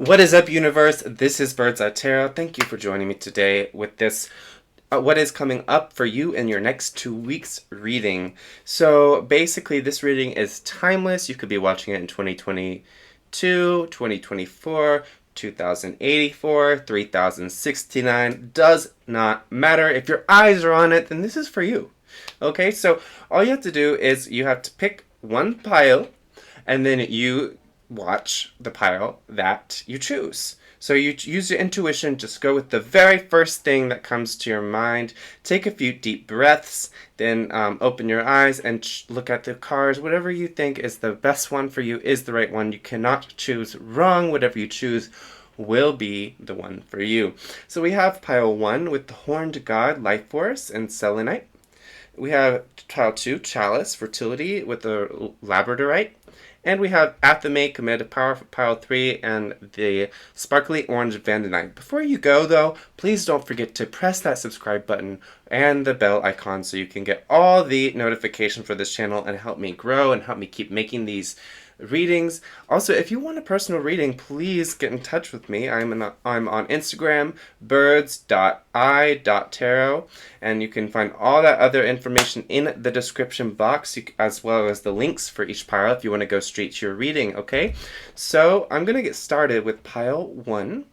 What is up, universe? This is Birds Eye Tarot. Thank you for joining me today with this what is coming up for you in your next 2 weeks reading. So basically, this reading is timeless. You could be watching it in 2022, 2024, 2084, 3069. Does not matter. If your eyes are on it, then this is for you. Okay, so all you have to do is you have to pick one pile and then you watch the pile that you choose. So you use your intuition, just go with the very first thing that comes to your mind. Take a few deep breaths, then open your eyes and look at the cards. Whatever you think is the best one for you is the right one. You cannot choose wrong. Whatever you choose will be the one for you. So we have pile 1 with the Horned God, Life Force, and Selenite. We have pile 2, Chalice, Fertility, with the Labradorite. And we have Athame, Committed Power for pile 3, and the Sparkly Orange Vanadine. Before you go, though, please don't forget to press that subscribe button and the bell icon so you can get all the notifications for this channel and help me grow and help me keep making these readings. Also, if you want a personal reading, please get in touch with me. I'm on Instagram, birds.i.tarot, and you can find all that other information in the description box, as well as the links for each pile if you want to go straight to your reading, okay? So I'm going to get started with pile 1.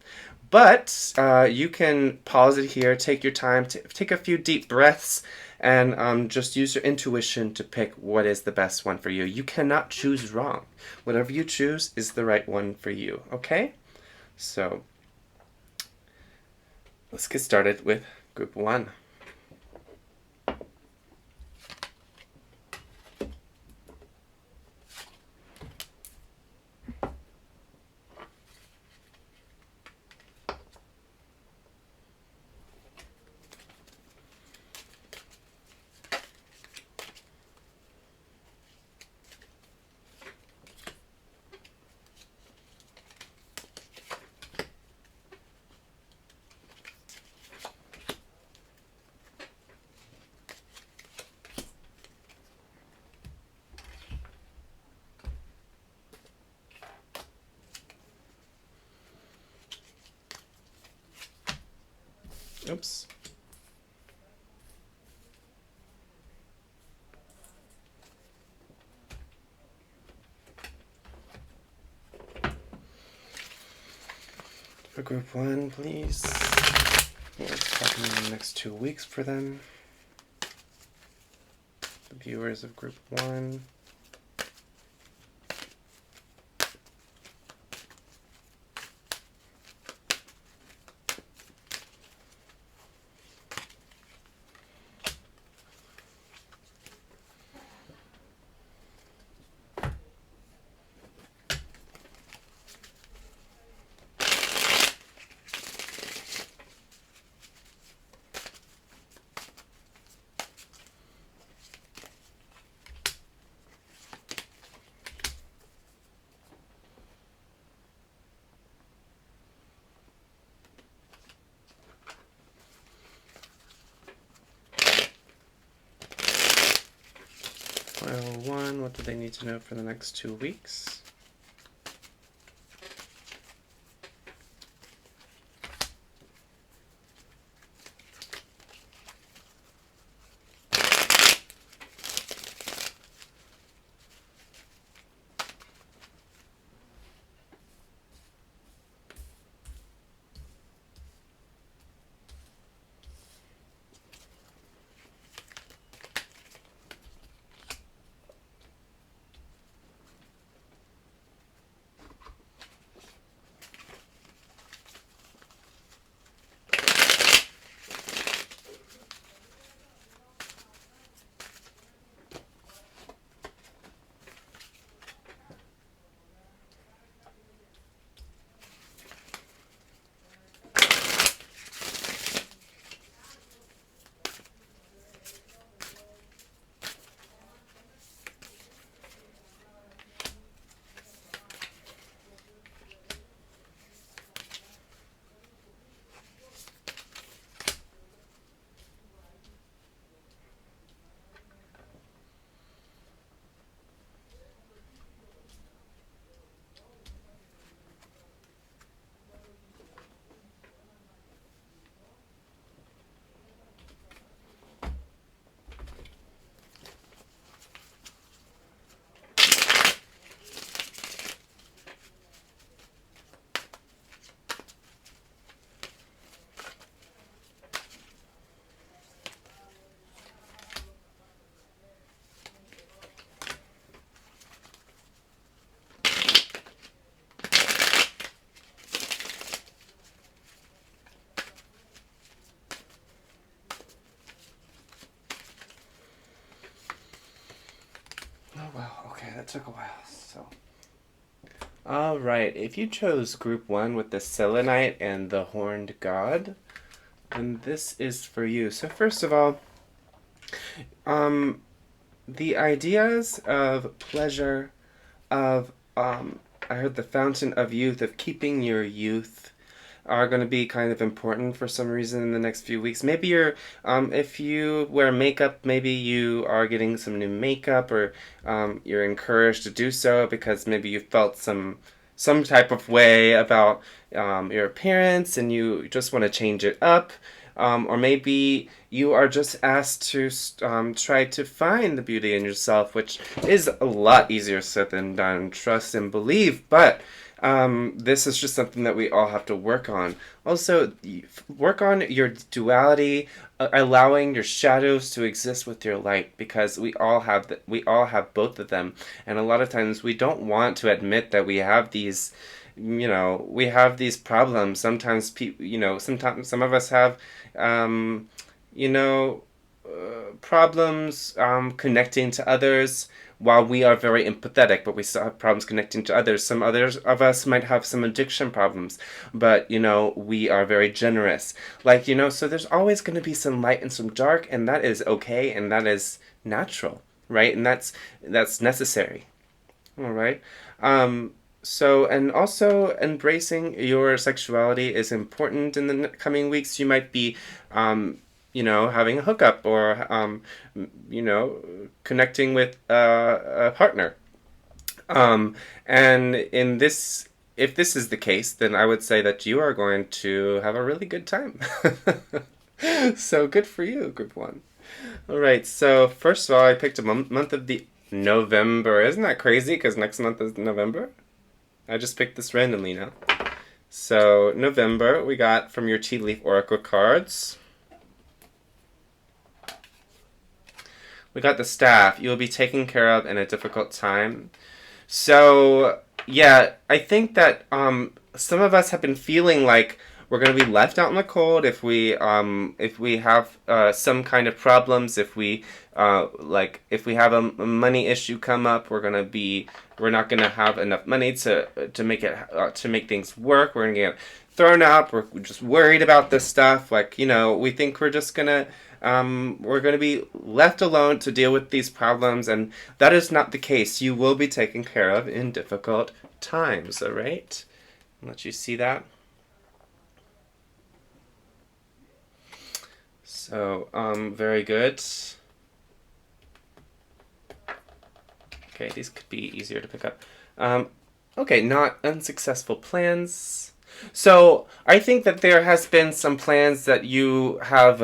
But you can pause it here, take your time, take a few deep breaths, and just use your intuition to pick what is the best one for you. You cannot choose wrong. Whatever you choose is the right one for you, okay? So let's get started with group 1. Oops. For group 1, please. What's happening in the next 2 weeks for them? The viewers of group 1. Pile 1, what do they need to know for the next 2 weeks? took a while. So, all right. If you chose group 1 with the Selenite and the Horned God, then this is for you. So first of all, the ideas of pleasure, of I heard the fountain of youth, of keeping your youth, are going to be kind of important for some reason in the next few weeks. Maybe you're, if you wear makeup, maybe you are getting some new makeup, or you're encouraged to do so because maybe you felt some type of way about your appearance and you just want to change it up. Or maybe you are just asked to try to find the beauty in yourself, which is a lot easier said than done, trust and believe, but this is just something that we all have to work on. Also, work on your duality, allowing your shadows to exist with your light, because we all have both of them, and a lot of times we don't want to admit that we have these. We have these problems. Sometimes sometimes some of us have, problems connecting to others. While we are very empathetic, but we still have problems connecting to others. Some others of us might have some addiction problems, but we are very generous. So there's always going to be some light and some dark, and that is okay, and that is natural, right? And that's necessary. All right. So, and also embracing your sexuality is important in the coming weeks. You might be, having a hookup, or, connecting with a partner. And if this is the case, then I would say that you are going to have a really good time. So good for you, group 1. All right. So first of all, I picked a month of the November. Isn't that crazy? Because next month is November. I just picked this randomly now. So, November, we got from your Tea Leaf Oracle cards. We got the Staff. You will be taken care of in a difficult time. So, yeah, I think that some of us have been feeling like we're going to be left out in the cold if we have some kind of problems. If we have a money issue come up, we're not going to have enough money to make things work. We're going to get thrown out. We're just worried about this stuff. We think we're just going to be left alone to deal with these problems, and that is not the case. You will be taken care of in difficult times. All right, I'll let you see that. So, very good. Okay, these could be easier to pick up. Okay, not unsuccessful plans. So, I think that there has been some plans that you have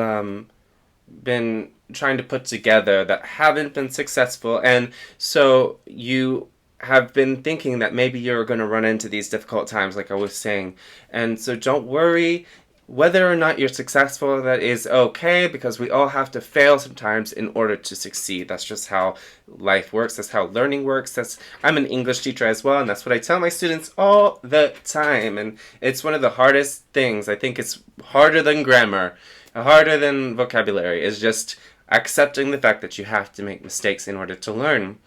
been trying to put together that haven't been successful, and so you have been thinking that maybe you're going to run into these difficult times, like I was saying. And so don't worry. Whether or not you're successful, that is okay, because we all have to fail sometimes in order to succeed. That's just how life works. That's how learning works. I'm an English teacher as well, and that's what I tell my students all the time. And it's one of the hardest things. I think it's harder than grammar, harder than vocabulary, is just accepting the fact that you have to make mistakes in order to learn.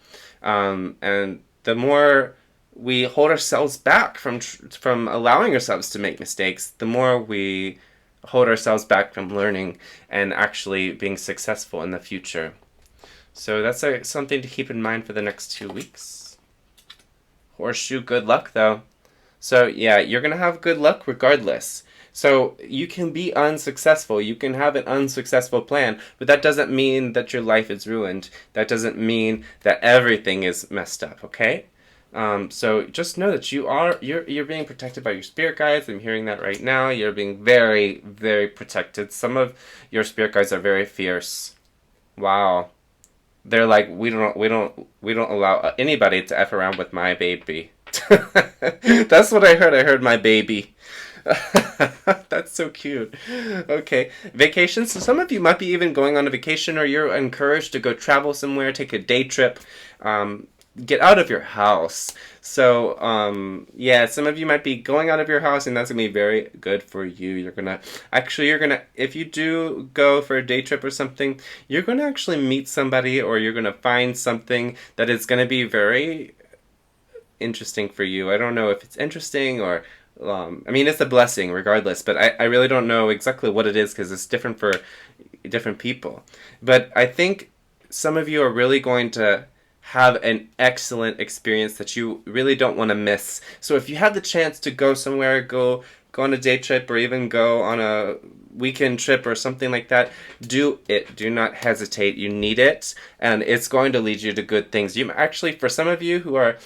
And the more we hold ourselves back from allowing ourselves to make mistakes, the more we hold ourselves back from learning and actually being successful in the future. So that's something to keep in mind for the next 2 weeks. Horseshoe, good luck though. So yeah, you're going to have good luck regardless. So you can be unsuccessful. You can have an unsuccessful plan, but that doesn't mean that your life is ruined. That doesn't mean that everything is messed up, okay? So just know that you're being protected by your spirit guides. I'm hearing that right now. You're being very, very protected. Some of your spirit guides are very fierce. Wow. They're like, we don't allow anybody to F around with my baby. That's what I heard. I heard my baby. That's so cute. Okay, vacations. So some of you might be even going on a vacation, or you're encouraged to go travel somewhere, take a day trip. Get out of your house. So, yeah, some of you might be going out of your house, and that's gonna be very good for you. You're gonna, if you do go for a day trip or something, you're gonna actually meet somebody, or you're gonna find something that is gonna be very interesting for you. I don't know if it's interesting or, I mean, it's a blessing regardless, but I really don't know exactly what it is because it's different for different people. But I think some of you are really going to have an excellent experience that you really don't want to miss. So if you have the chance to go somewhere, go on a day trip or even go on a weekend trip or something like that, do it. Do not hesitate. You need it, and it's going to lead you to good things. You actually, for some of you who are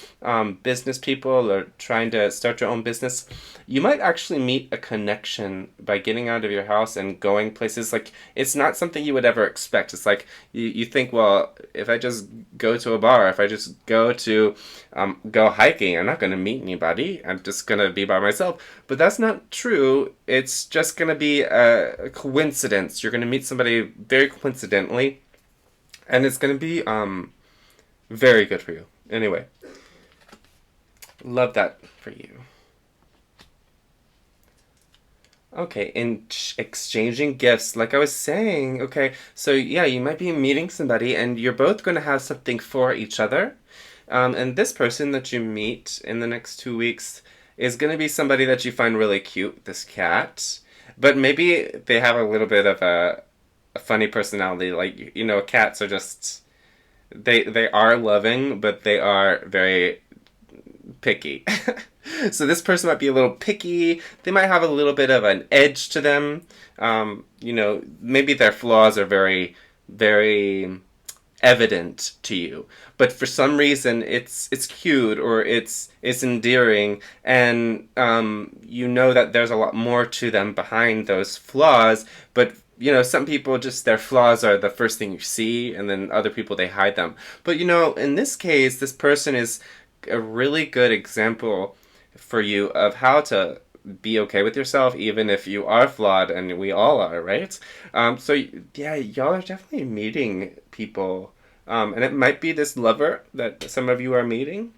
business people or trying to start your own business, you might actually meet a connection by getting out of your house and going places. Like, it's not something you would ever expect. It's like you think, well, if I just go to a bar, if I just go hiking, I'm not going to meet anybody. I'm just going to be by myself. But that's not true. It's just going to be a coincidence. You're going to meet somebody very coincidentally, and it's going to be very good for you. Anyway, love that for you. Okay, in exchanging gifts, like I was saying, okay, so yeah, you might be meeting somebody and you're both going to have something for each other. And this person that you meet in the next 2 weeks is going to be somebody that you find really cute, this cat. But maybe they have a little bit of a funny personality. Like, cats are just, they are loving, but they are very picky. So this person might be a little picky. They might have a little bit of an edge to them. Maybe their flaws are very, very evident to you, but for some reason it's cute or it's endearing, and you know that there's a lot more to them behind those flaws. But some people, just their flaws are the first thing you see, and then other people, they hide them. But in this case, this person is a really good example for you of how to be okay with yourself, even if you are flawed, and we all are, right? So yeah, y'all are definitely meeting people, and it might be this lover that some of you are meeting,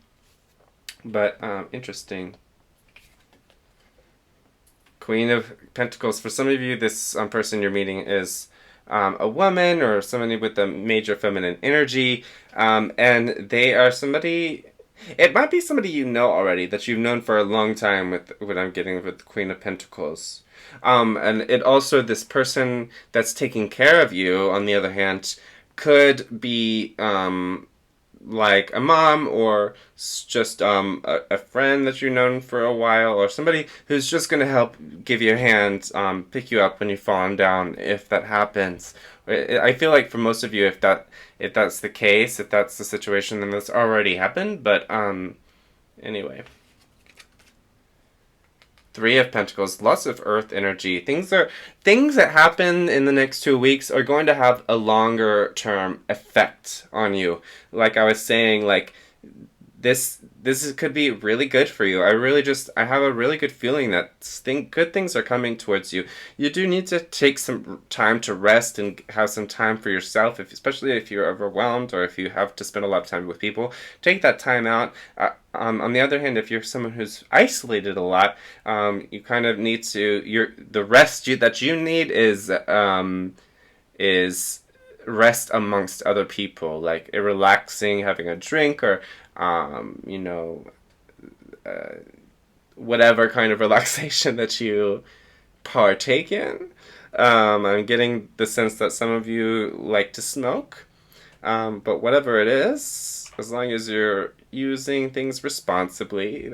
but interesting. Queen of Pentacles. For some of you, this person you're meeting is a woman or somebody with a major feminine energy, and they are somebody. It might be somebody you know already, that you've known for a long time, with what I'm getting with the Queen of Pentacles. And it also, this person that's taking care of you, on the other hand, could be like a mom, or just a friend that you've known for a while, or somebody who's just going to help give you a hand, pick you up when you've fallen down, if that happens. I feel like for most of you, if that's the case, if that's the situation, then that's already happened. But anyway. Three of Pentacles, lots of earth energy. Things that happen in the next 2 weeks are going to have a longer term effect on you. Like I was saying, like this could be really good for you. I have a really good feeling that good things are coming towards you. You do need to take some time to rest and have some time for yourself, especially if you're overwhelmed or if you have to spend a lot of time with people. Take that time out. On the other hand, if you're someone who's isolated a lot, you kind of need to. The rest that you need is rest amongst other people, like relaxing, having a drink, or whatever kind of relaxation that you partake in. I'm getting the sense that some of you like to smoke, but whatever it is, as long as you're using things responsibly,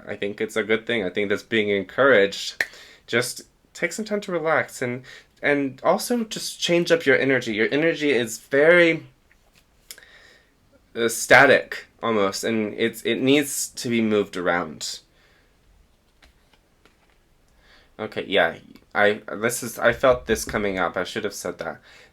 I think it's a good thing. I think that's being encouraged. Just take some time to relax, and also just change up your energy. Your energy is very static almost, and it needs to be moved around. Okay, yeah, I felt this coming up. I should have said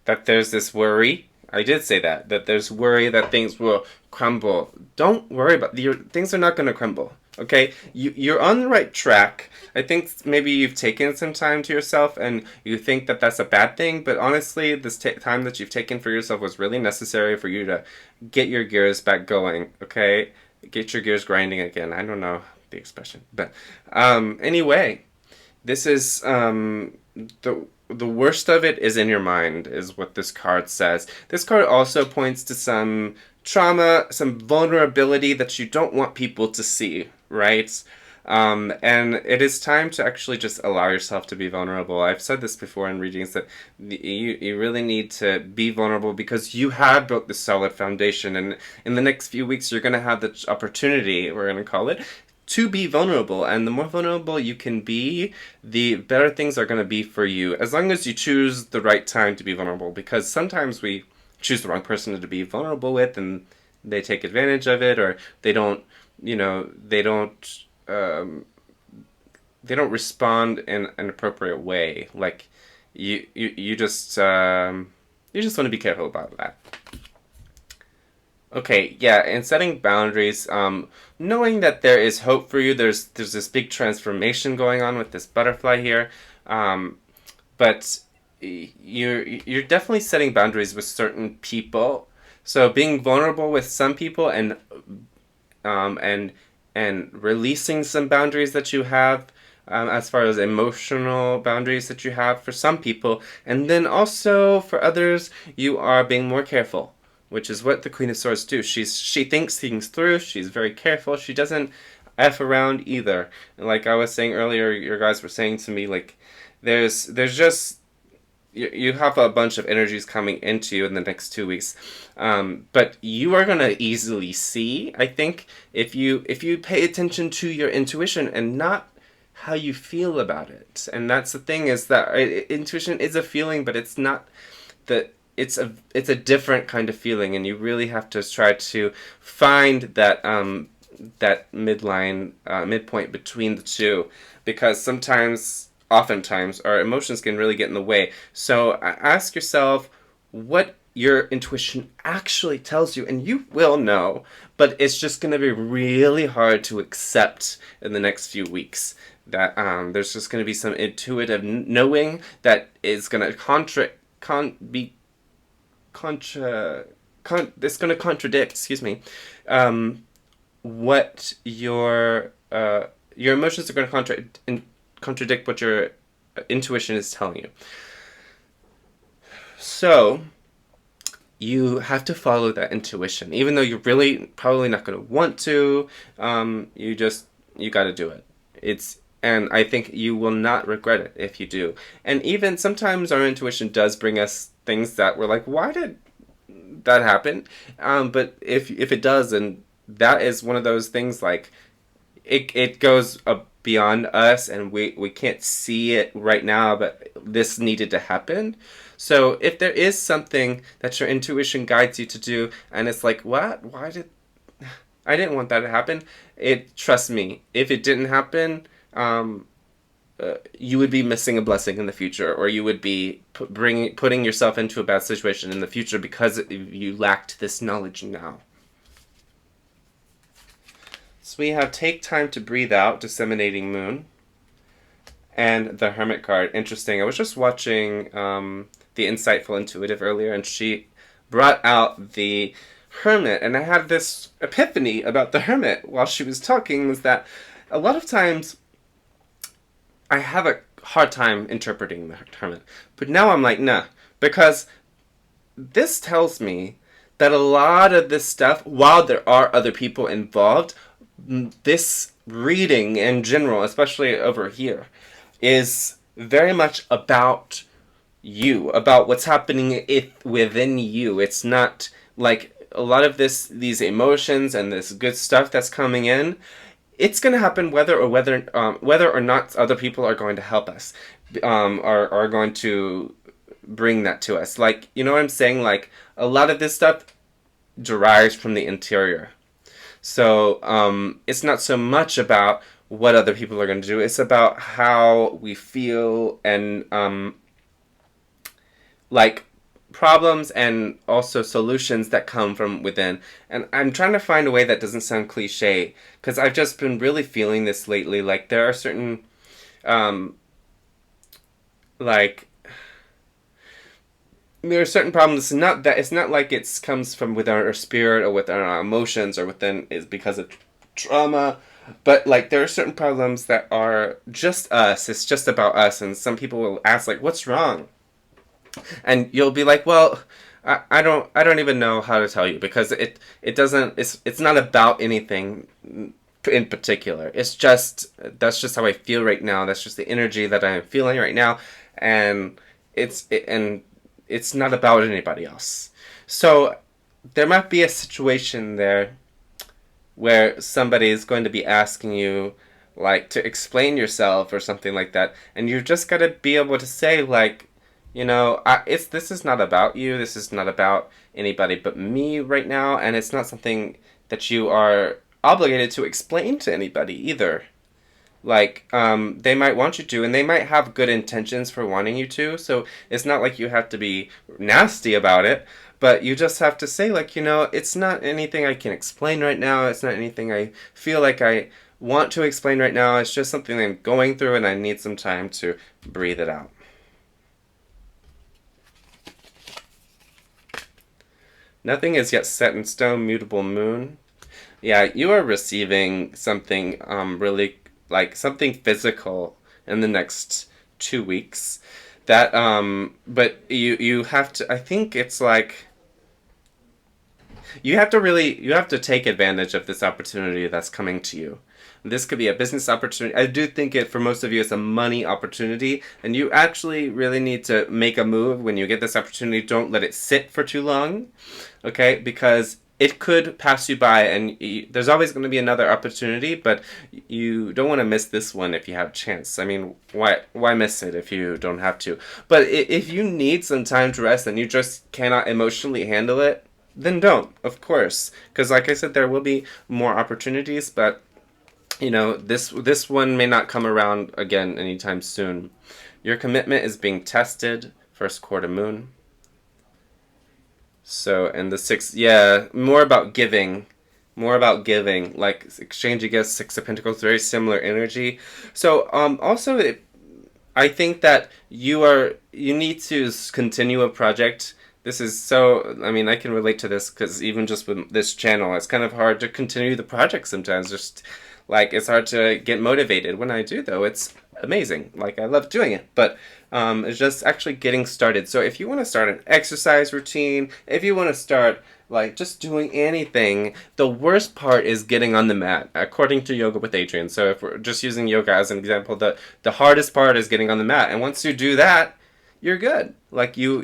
that there's this worry. I did say that there's worry that things will crumble. Don't worry about things are not going to crumble. Okay, you're on the right track. I think maybe you've taken some time to yourself and you think that that's a bad thing, but honestly, this time that you've taken for yourself was really necessary for you to get your gears back going. Okay, get your gears grinding again. I don't know the expression, but anyway, this is the worst of it is in your mind, is what this card says. This card also points to some trauma, some vulnerability that you don't want people to see, right? And it is time to actually just allow yourself to be vulnerable. I've said this before in readings that you really need to be vulnerable because you have built this solid foundation, and in the next few weeks you're going to have the opportunity, we're going to call it, to be vulnerable. And the more vulnerable you can be, the better things are going to be for you, as long as you choose the right time to be vulnerable, because sometimes we choose the wrong person to be vulnerable with and they take advantage of it, or they don't, they don't respond in an appropriate way. Like you just want to be careful about that. Okay, yeah, and setting boundaries, knowing that there is hope for you. There's this big transformation going on with this butterfly here, but you're definitely setting boundaries with certain people. So being vulnerable with some people, um, and and releasing some boundaries that you have, as far as emotional boundaries that you have for some people, and then also for others, you are being more careful, which is what the Queen of Swords do. She thinks things through. She's very careful. She doesn't f around either. And like I was saying earlier, your guys were saying to me, like, there's just you have a bunch of energies coming into you in the next 2 weeks, but you are gonna easily see, I think, if you pay attention to your intuition and not how you feel about it. And that's the thing, is that intuition is a feeling, but it's not the it's a different kind of feeling, and you really have to try to find that midpoint between the two, because oftentimes our emotions can really get in the way. So ask yourself what your intuition actually tells you, and you will know, but it's just going to be really hard to accept in the next few weeks. That there's just going to be some intuitive knowing that is going to it's going to contradict, excuse me, what your emotions are going to contradict what your intuition is telling you. So you have to follow that intuition, even though you're really probably not going to want to. You got to do it. And I think you will not regret it if you do. And even sometimes our intuition does bring us things that we're like, why did that happen? But if it does, and that is one of those things, like it goes beyond us, and we can't see it right now, but this needed to happen. So if there is something that your intuition guides you to do, and it's like, what? I didn't want that to happen. Trust me, if it didn't happen, you would be missing a blessing in the future, or you would be putting yourself into a bad situation in the future because you lacked this knowledge now. So we have Take Time to Breathe Out, Disseminating Moon, and the Hermit card. Interesting. I was just watching the Insightful Intuitive earlier, and she brought out the Hermit, and I had this epiphany about the Hermit while she was talking, was that a lot of times I have a hard time interpreting the Hermit. But now I'm like, nah. Because this tells me that a lot of this stuff, while there are other people involved, this reading in general, especially over here, is very much about you, about what's happening within you. It's not like a lot of these emotions and this good stuff that's coming in. It's going to happen whether or not other people are going to help us, are going to bring that to us. Like, you know what I'm saying? Like, a lot of this stuff derives from the interior. So it's not so much about what other people are going to do. It's about how we feel, and like problems and also solutions that come from within. And I'm trying to find a way that doesn't sound cliche, because I've just been really feeling this lately. Like, there are certain like there are certain problems. It's not like it comes from within our spirit or within our emotions or within is because of trauma, but like there are certain problems that are just us. It's just about us, and some people will ask like, "What's wrong?" And you'll be like, "Well, I don't even know how to tell you because it doesn't it's not about anything in particular. It's just that's just how I feel right now. That's just the energy that I'm feeling right now, and and it's not about anybody else. So there might be a situation there where somebody is going to be asking you like to explain yourself or something like that, and you just got to be able to say like, it's this is not about you. This is not about anybody but me right now, and it's not something that you are obligated to explain to anybody either. Like, they might want you to, and they might have good intentions for wanting you to, so it's not like you have to be nasty about it, but you just have to say, like, it's not anything I can explain right now, it's not anything I feel like I want to explain right now, it's just something I'm going through, and I need some time to breathe it out. Nothing is yet set in stone, mutable moon. Yeah, you are receiving something really like something physical in the next 2 weeks. That but you have to. I think it's like you have to take advantage of this opportunity that's coming to you. This could be a business opportunity. I do think it for most of you it's a money opportunity, and you actually really need to make a move when you get this opportunity. Don't let it sit for too long, okay? Because it could pass you by, and there's always going to be another opportunity, but you don't want to miss this one if you have a chance. I mean, why miss it if you don't have to? But if you need some time to rest and you just cannot emotionally handle it, then don't, of course. Because like I said, there will be more opportunities, but this one may not come around again anytime soon. Your commitment is being tested, first quarter moon. So, and the six, yeah, more about giving, like exchanging gifts, Six of Pentacles, very similar energy. So, also, I think that you need to continue a project. This is so, I mean, I can relate to this because even just with this channel, it's kind of hard to continue the project sometimes. Just like it's hard to get motivated. When I do, though, it's amazing. Like I love doing it, but it's just actually getting started. So if you want to start an exercise routine, if you want to start like just doing anything, the worst part is getting on the mat, according to Yoga with Adriene. So if we're just using yoga as an example, the hardest part is getting on the mat, and once you do that, you're good. Like you'll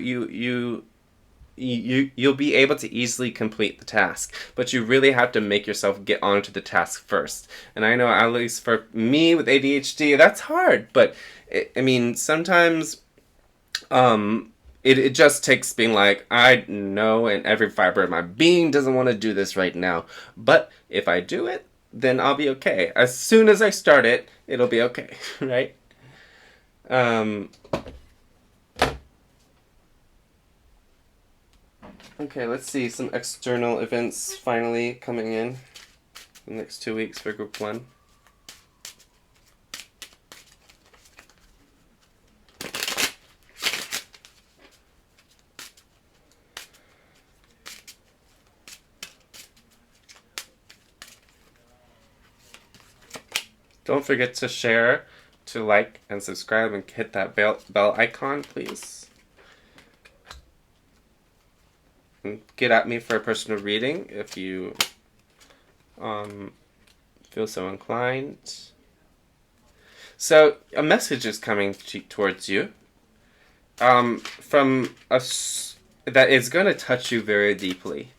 be able to easily complete the task, but you really have to make yourself get onto the task first. And I know, at least for me with ADHD, that's hard, but I mean, sometimes it just takes being like, I know, and every fiber of my being doesn't want to do this right now, but if I do it, then I'll be okay. As soon as I start it, it'll be okay. Right? um Okay, let's see some external events finally coming in the next 2 weeks for group one. Don't forget to share, to like, and subscribe, and hit that bell icon, please. Get at me for a personal reading if you feel so inclined. So a message is coming towards you from us that is going to touch you very deeply,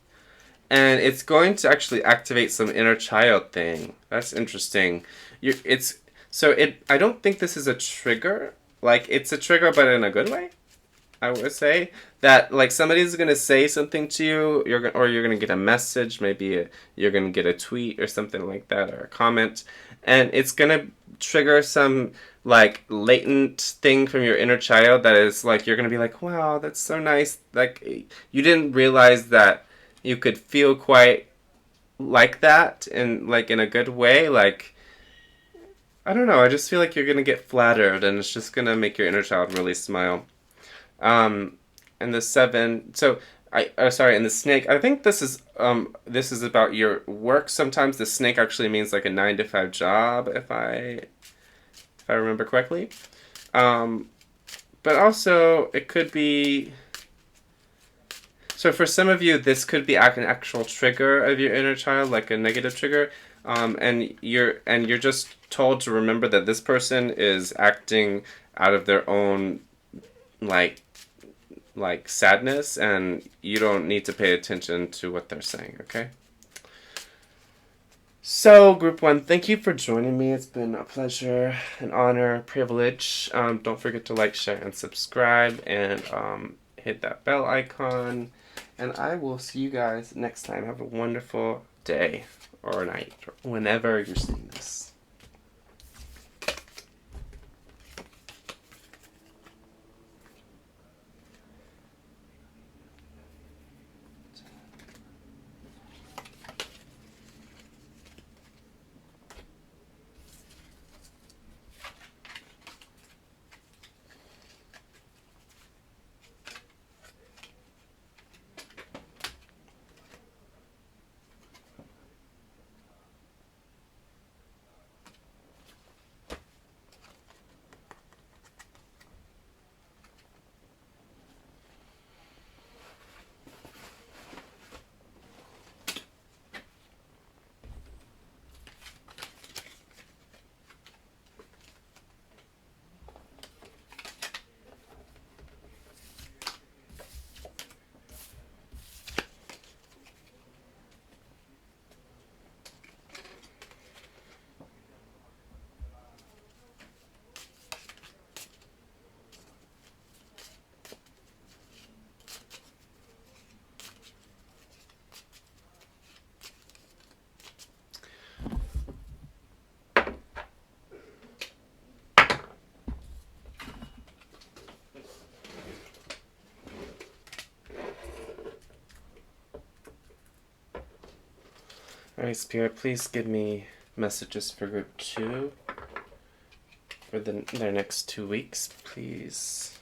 and it's going to actually activate some inner child thing. That's interesting. I don't think this is a trigger. Like, it's a trigger, but in a good way. I would say that like somebody's gonna say something to you, you're gonna get a message, maybe you're gonna get a tweet or something like that, or a comment, and it's gonna trigger some like latent thing from your inner child that is like you're gonna be like, wow, that's so nice. Like you didn't realize that you could feel quite like that, and like in a good way. Like I don't know, I just feel like you're gonna get flattered, and it's just gonna make your inner child really smile. Um, and the seven. So sorry, and the snake. I think this is about your work. Sometimes the snake actually means like a 9 to 5 job, if I remember correctly. Um, but also it could be. So for some of you, this could be an actual trigger of your inner child, like a negative trigger, and you're just told to remember that this person is acting out of their own like sadness, and you don't need to pay attention to what they're saying. Okay. So, Group 1, thank you for joining me. It's been a pleasure, an honor, a privilege. Don't forget to like, share, and subscribe, and hit that bell icon. And I will see you guys next time. Have a wonderful day or night, or whenever you're seeing this. Alright, Spirit, please give me messages for Group 2 for their next 2 weeks, please.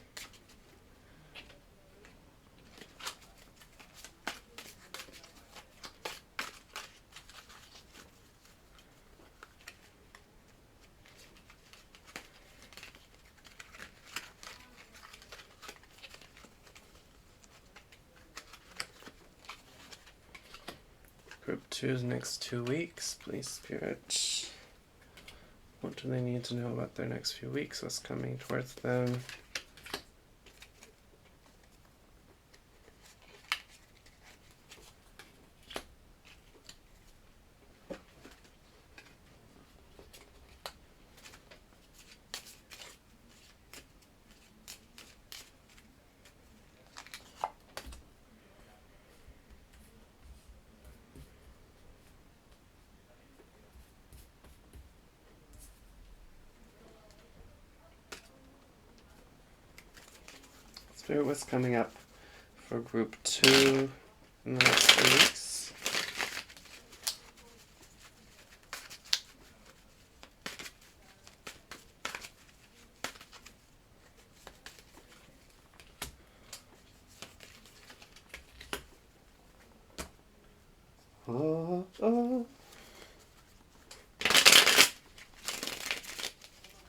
Group 2's next 2 weeks, please, Spirit. What do they need to know about their next few weeks? What's coming towards them? Spirit, what's coming up for Group 2 in the next 2 weeks? Oh, oh.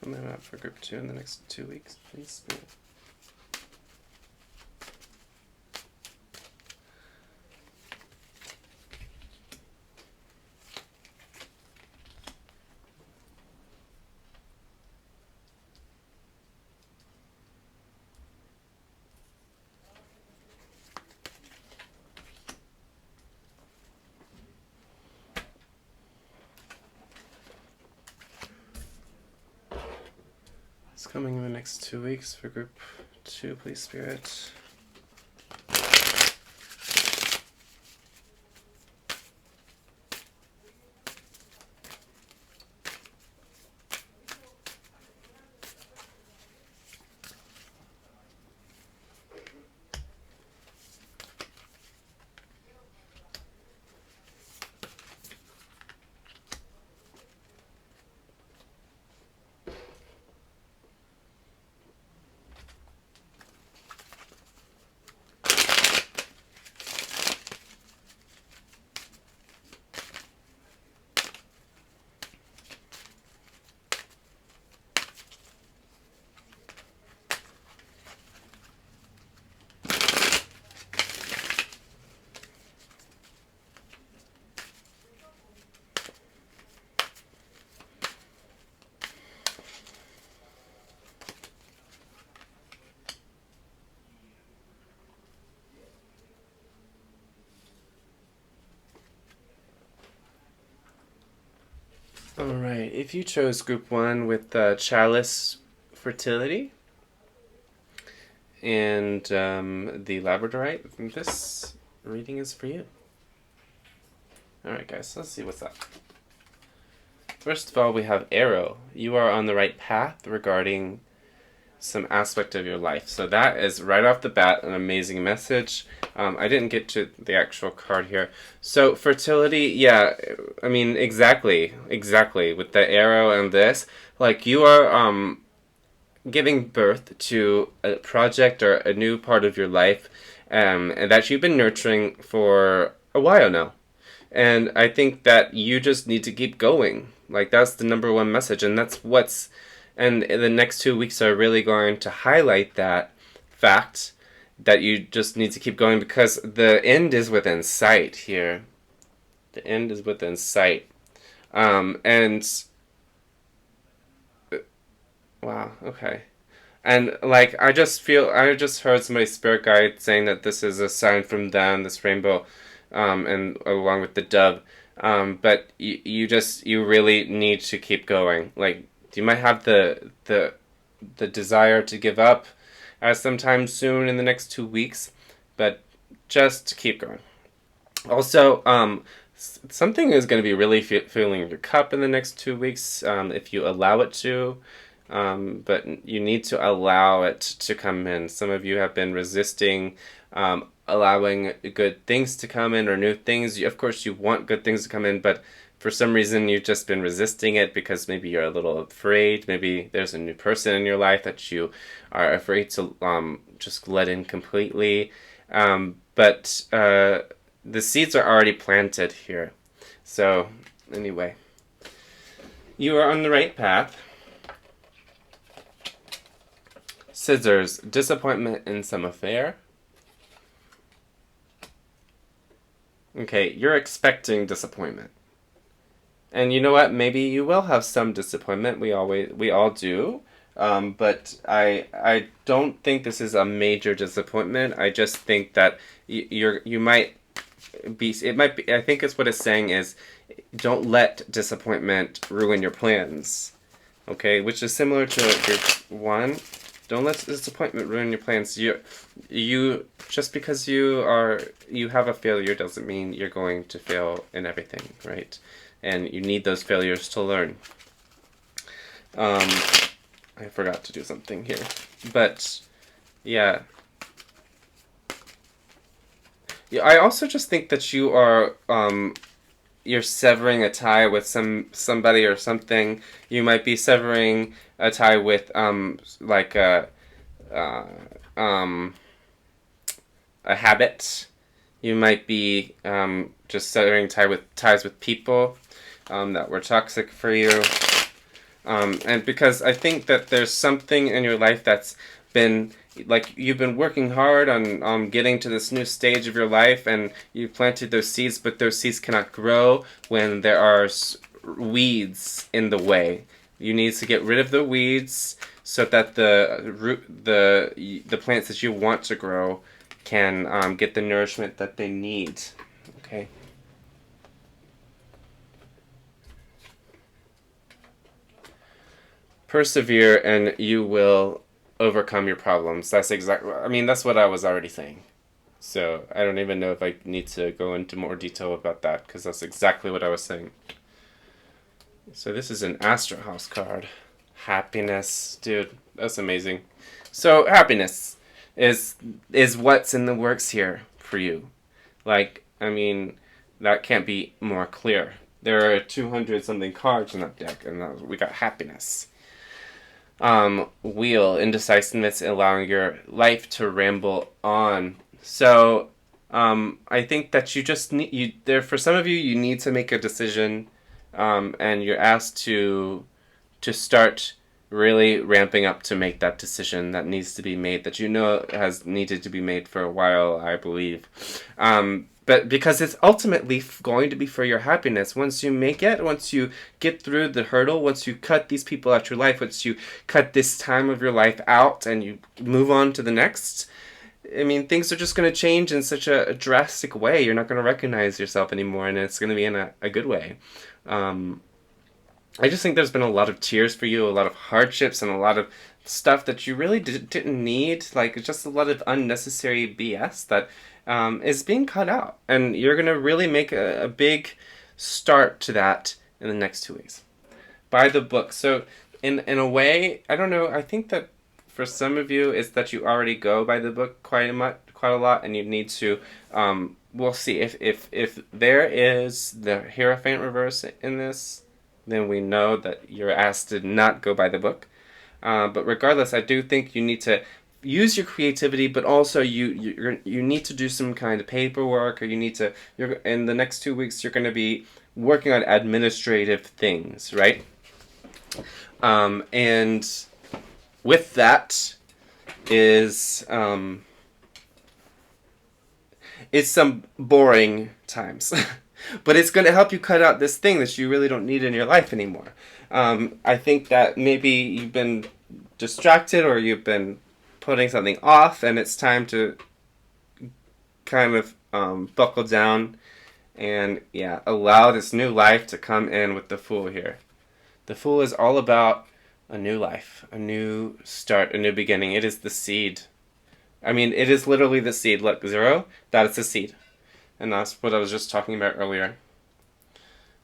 Coming up for Group 2 in the next 2 weeks, please, Spirit. It's coming in the next 2 weeks for Group 2, please, Spirit. All right. If you chose group one with Chalice Fertility and the Labradorite, this reading is for you. All right, guys. Let's see what's up. First of all, we have Arrow. You are on the right path regarding some aspect of your life. So that is right off the bat an amazing message. I didn't get to the actual card here. So fertility, yeah, I mean exactly with the arrow and this, like you are giving birth to a project or a new part of your life, and that you've been nurturing for a while now. And I think that you just need to keep going. Like that's the number one message, and that's what's and the next 2 weeks are really going to highlight that fact that you just need to keep going because the end is within sight here. The end is within sight. And wow, okay. And like I just heard somebody's spirit guide saying that this is a sign from them, this rainbow, and along with the dove. But you really need to keep going. Like you might have the desire to give up sometime soon in the next 2 weeks, but just keep going. Also, something is going to be really filling your cup in the next 2 weeks if you allow it to. But you need to allow it to come in. Some of you have been resisting allowing good things to come in or new things. Of course, you want good things to come in, but for some reason you've just been resisting it because maybe you're a little afraid. Maybe there's a new person in your life that you are afraid to just let in completely. But the seeds are already planted here. So anyway, you are on the right path. Scissors, disappointment in some affair. Okay, you're expecting disappointment. And you know what? Maybe you will have some disappointment. We all do. But I don't think this is a major disappointment. I just think that you might be. It might be. I think it's what it's saying is, don't let disappointment ruin your plans. Okay, which is similar to group one. Don't let disappointment ruin your plans. You just because you have a failure doesn't mean you're going to fail in everything, right? And you need those failures to learn. I forgot to do something here, but yeah. Yeah, I also just think that you are you're severing a tie with somebody or something. You might be severing a tie with like uh, um, a habit. You might be just severing ties with people that were toxic for you. And because I think that there's something in your life that's been like you've been working hard on getting to this new stage of your life, and you planted those seeds, but those seeds cannot grow when there are weeds in the way. You need to get rid of the weeds so that the plants that you want to grow can get the nourishment that they need. Okay. Persevere and you will overcome your problems. That's exactly, I mean, that's what I was already saying. So I don't even know if I need to go into more detail about that because that's exactly what I was saying. So this is an Astro House card. Happiness. Dude, that's amazing. So happiness is what's in the works here for you. Like, I mean, that can't be more clear. There are 200 something cards in that deck, and we got happiness. Wheel, indecisiveness, allowing your life to ramble on. So, I think that you just need, for some of you, you need to make a decision, and you're asked to start really ramping up to make that decision that needs to be made, that you know has needed to be made for a while, I believe. But because it's ultimately going to be for your happiness. Once you make it, once you get through the hurdle, once you cut these people out your life, once you cut this time of your life out and you move on to the next, I mean, things are just going to change in such a drastic way. You're not going to recognize yourself anymore, and it's going to be in a good way. I just think there's been a lot of tears for you, a lot of hardships, and a lot of stuff that you really didn't need. Like, just a lot of unnecessary BS that is being cut out. And you're going to really make a big start to that in the next 2 weeks. Buy the book. So, in a way, I don't know, I think that for some of you, it's that you already go by the book quite a lot, and you need to. We'll see if there is the Hierophant reverse in this, then we know that your ass did not go by the book. But regardless, I do think you need to use your creativity, but also you need to do some kind of paperwork, or you need to. You're in the next 2 weeks. You're going to be working on administrative things, right? And with that is it's some boring times. But it's going to help you cut out this thing that you really don't need in your life anymore. I think that maybe you've been distracted, or you've been putting something off, and it's time to kind of buckle down and, yeah, allow this new life to come in with the Fool here. The Fool is all about a new life, a new start, a new beginning. It is the seed. I mean, it is literally the seed. Look, 0, that is the seed. And that's what I was just talking about earlier.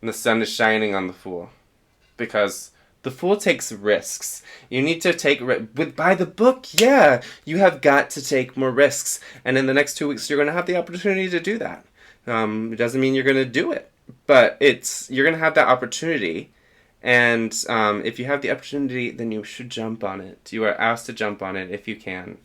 And the sun is shining on the Fool. Because the Fool takes risks. You need to take by the book, yeah, you have got to take more risks. And in the next 2 weeks, you're going to have the opportunity to do that. It doesn't mean you're going to do it. But you're going to have that opportunity. And if you have the opportunity, then you should jump on it. You are asked to jump on it if you can.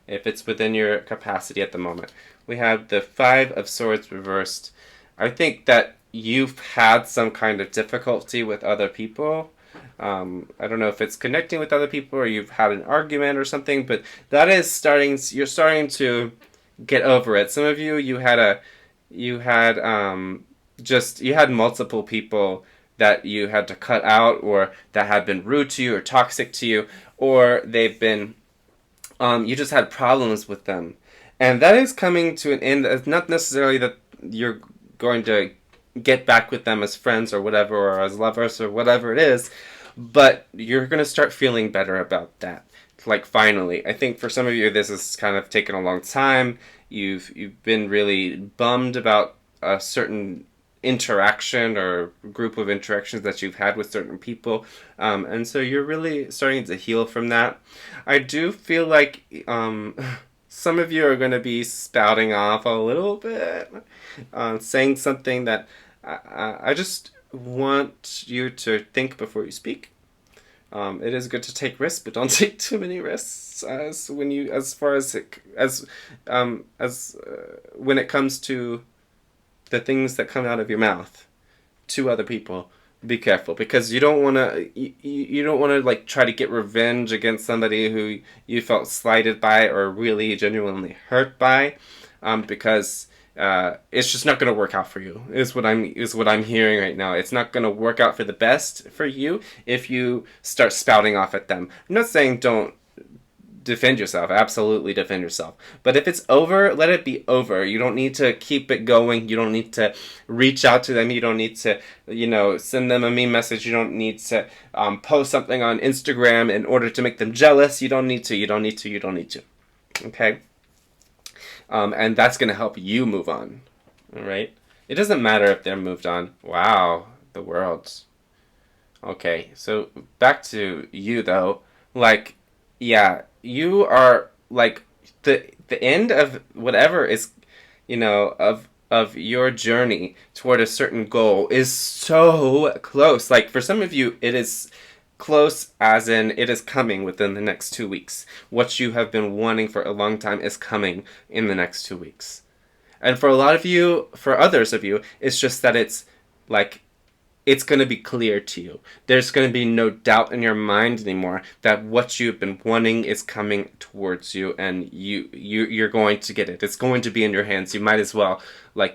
If it's within your capacity at the moment. We have the 5 of Swords reversed. I think that you've had some kind of difficulty with other people. I don't know if it's connecting with other people, or you've had an argument or something, but that is you're starting to get over it. Some of you had multiple people that you had to cut out, or that have been rude to you or toxic to you, or they've been you just had problems with them. And that is coming to an end. It's not necessarily that you're going to get back with them as friends or whatever, or as lovers or whatever it is, but you're going to start feeling better about that. Like, finally. I think for some of you, this has kind of taken a long time. You've been really bummed about a certain interaction or group of interactions that you've had with certain people, and so you're really starting to heal from that. I do feel like some of you are going to be spouting off a little bit, saying something that I just want you to think before you speak. It is good to take risks, but don't take too many risks. When it comes to the things that come out of your mouth to other people, be careful, because you don't want to like try to get revenge against somebody who you felt slighted by or really genuinely hurt by, because it's just not going to work out for you. Is what I'm hearing right now. It's not going to work out for the best for you if you start spouting off at them. I'm not saying don't defend yourself. Absolutely defend yourself. But if it's over, let it be over. You don't need to keep it going. You don't need to reach out to them. You don't need to, send them a meme message. You don't need to post something on Instagram in order to make them jealous. You don't need to. Okay? And that's going to help you move on. All right? It doesn't matter if they're moved on. Wow. The world. Okay. So back to you, though. Like, yeah, you are like the end of whatever is, of your journey toward a certain goal is so close. Like, for some of you, it is close as in it is coming within the next 2 weeks. What you have been wanting for a long time is coming in the next 2 weeks. And for a lot of you, for others of you, it's just that it's like, it's going to be clear to you. There's going to be no doubt in your mind anymore that what you've been wanting is coming towards you, and you're going to get it. It's going to be in your hands. You might as well,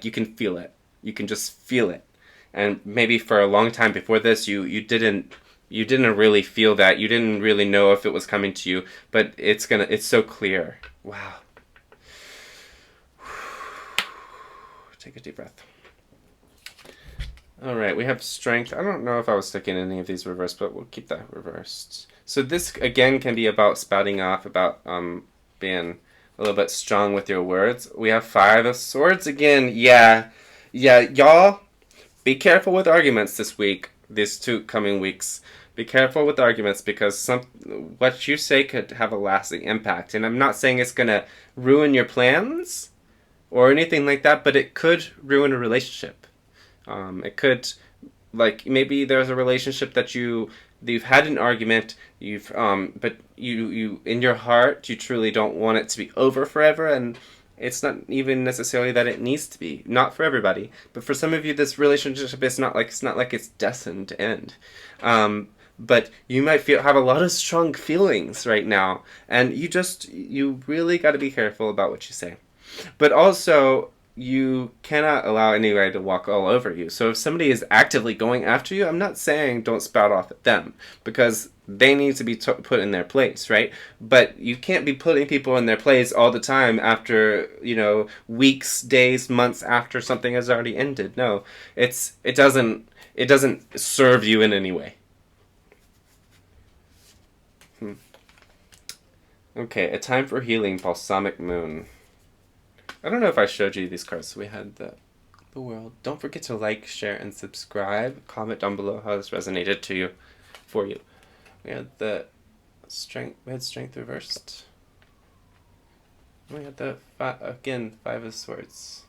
you can feel it. You can just feel it. And maybe for a long time before this, you didn't really feel that. You didn't really know if it was coming to you, but it's so clear. Wow. Take a deep breath. All right, we have strength. I don't know if I was sticking any of these reversed, but we'll keep that reversed. So this again can be about spouting off, about being a little bit strong with your words. We have five of swords again. Yeah, yeah, y'all. Be careful with arguments this week. These two coming weeks. Be careful with arguments because what you say could have a lasting impact. And I'm not saying it's gonna ruin your plans or anything like that, but it could ruin a relationship. It could, like, maybe there's a relationship that you've had an argument, but you in your heart you truly don't want it to be over forever, and it's not even necessarily that it needs to be. Not for everybody, but for some of you, this relationship is not like it's destined to end. But you might have a lot of strong feelings right now, and you really got to be careful about what you say. But also, you cannot allow anybody to walk all over you. So if somebody is actively going after you, I'm not saying don't spout off at them because they need to be put in their place, right? But you can't be putting people in their place all the time after, weeks, days, months after something has already ended. No, it doesn't serve you in any way. Okay, a time for healing, balsamic moon. I don't know if I showed you these cards. So we had the world. Don't forget to like, share, and subscribe. Comment down below how this resonated for you. We had the strength. We had strength reversed. We had the five of swords,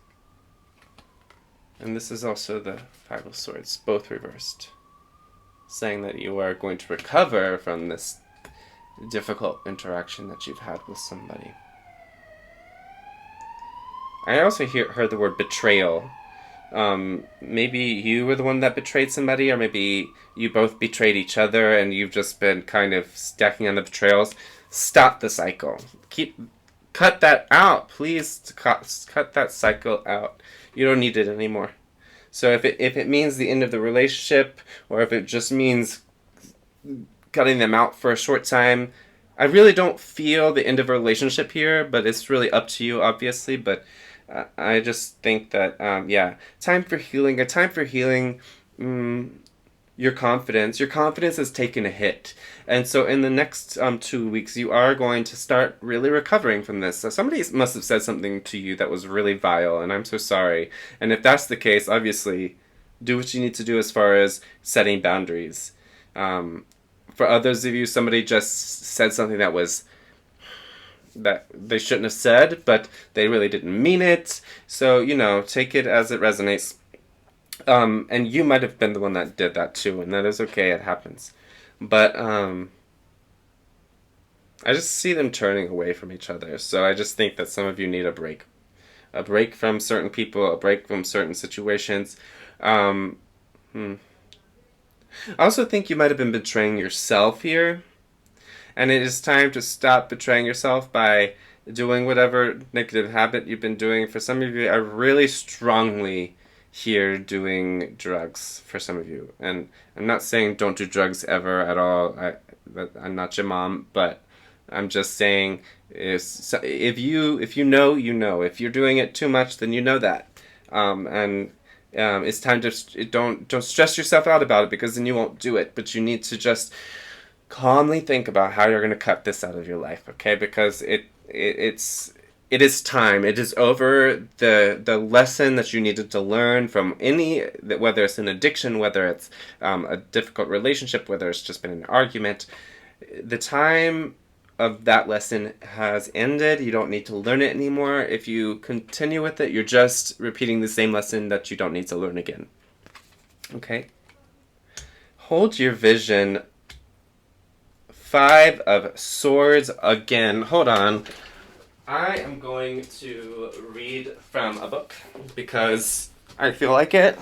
and this is also the five of swords, both reversed, saying that you are going to recover from this difficult interaction that you've had with somebody. I also heard the word betrayal. Maybe you were the one that betrayed somebody, or maybe you both betrayed each other and you've just been kind of stacking on the betrayals. Stop the cycle. Cut that out. Please cut that cycle out. You don't need it anymore. So if it means the end of the relationship, or if it just means cutting them out for a short time, I really don't feel the end of a relationship here, but it's really up to you, obviously. But I just think that, time for healing. A time for healing your confidence. Your confidence has taken a hit. And so in the next 2 weeks, you are going to start really recovering from this. So somebody must have said something to you that was really vile, and I'm so sorry. And if that's the case, obviously, do what you need to do as far as setting boundaries. For others of you, somebody just said something that they shouldn't have said, but they really didn't mean it. So, take it as it resonates. And you might have been the one that did that too, and that is okay, it happens. But, I just see them turning away from each other. So I just think that some of you need a break. A break from certain people, a break from certain situations. I also think you might have been betraying yourself here. And it is time to stop betraying yourself by doing whatever negative habit you've been doing. For some of you, I really strongly hear doing drugs for some of you. And I'm not saying don't do drugs ever at all. I'm not your mom, but I'm just saying if you know, you know. If you're doing it too much, then you know that. It's time to don't stress yourself out about it, because then you won't do it. But you need to just calmly think about how you're going to cut this out of your life, okay? Because it is time. It is over. The lesson that you needed to learn from whether it's an addiction, whether it's a difficult relationship, whether it's just been an argument, the time of that lesson has ended. You don't need to learn it anymore. If you continue with it, you're just repeating the same lesson that you don't need to learn again. Okay? Hold your vision. Five of Swords again. Hold on. I am going to read from a book because I feel like it.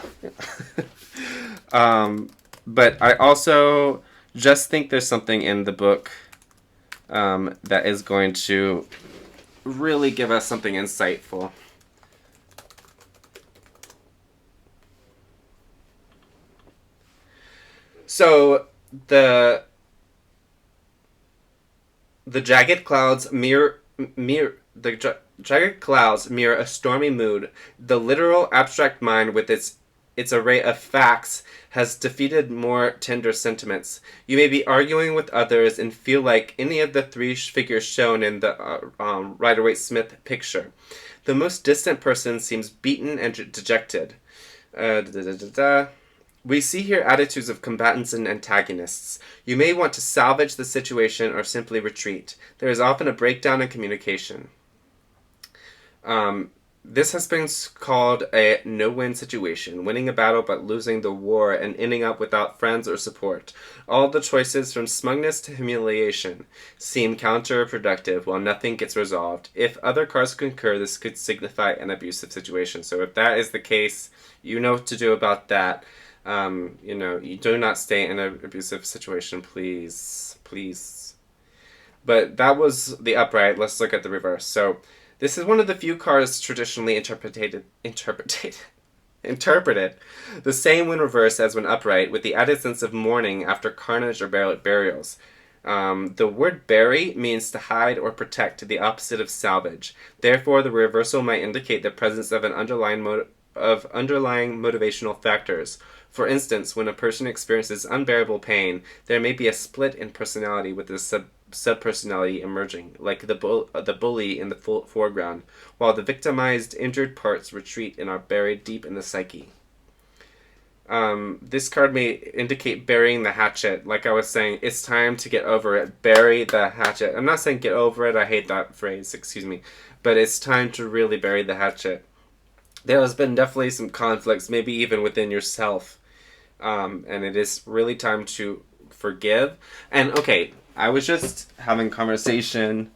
But I also just think there's something in the book that is going to really give us something insightful. So the jagged clouds mirror jagged clouds mirror a stormy mood. The literal abstract mind with its its array of facts has defeated more tender sentiments. You may be arguing with others and feel like any of the three figures shown in the Rider-Waite-Smith picture. The most distant person seems beaten and dejected. We see here attitudes of combatants and antagonists. You may want to salvage the situation or simply retreat. There is often a breakdown in communication. This has been called a no-win situation, winning a battle but losing the war and ending up without friends or support. All the choices from smugness to humiliation seem counterproductive while nothing gets resolved. If other cards concur, this could signify an abusive situation. So if that is the case, you know what to do about that. You do not stay in an abusive situation, please. Please. But that was the upright. Let's look at the reverse. So this is one of the few cards traditionally interpreted the same when reversed as when upright, with the added sense of mourning after carnage or burials. The word bury means to hide or protect, the opposite of salvage. Therefore, the reversal might indicate the presence of an underlying motivational factors. For instance, when a person experiences unbearable pain, there may be a split in personality with the subpersonality emerging, like the bully in the foreground, while the victimized, injured parts retreat and are buried deep in the psyche. This card may indicate burying the hatchet. Like I was saying, it's time to get over it. Bury the hatchet. I'm not saying get over it. I hate that phrase, excuse me. But it's time to really bury the hatchet. There has been definitely some conflicts, maybe even within yourself. And it is really time to forgive. And okay, I was just having a conversation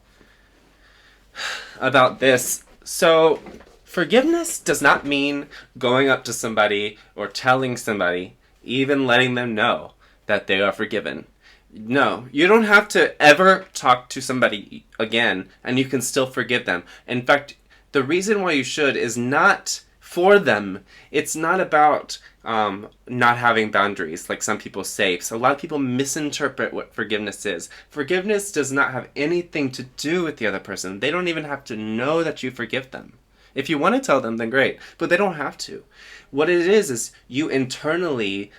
about this. So, forgiveness does not mean going up to somebody or telling somebody, even letting them know that they are forgiven. No, you don't have to ever talk to somebody again, and you can still forgive them. In fact, the reason why you should is not for them. It's not about not having boundaries, like some people say. So a lot of people misinterpret what forgiveness is. Forgiveness does not have anything to do with the other person. They don't even have to know that you forgive them. If you want to tell them, then great, but they don't have to. What it is you internally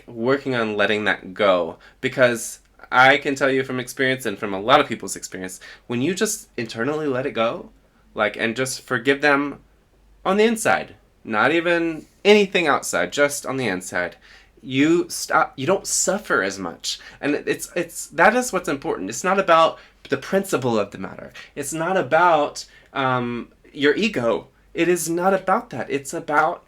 working on letting that go. Because I can tell you from experience and from a lot of people's experience, when you just internally let it go, and just forgive them on the inside, not even anything outside, just on the inside, you don't suffer as much. And that is what's important. It's not about the principle of the matter. It's not about your ego. It is not about that. It's about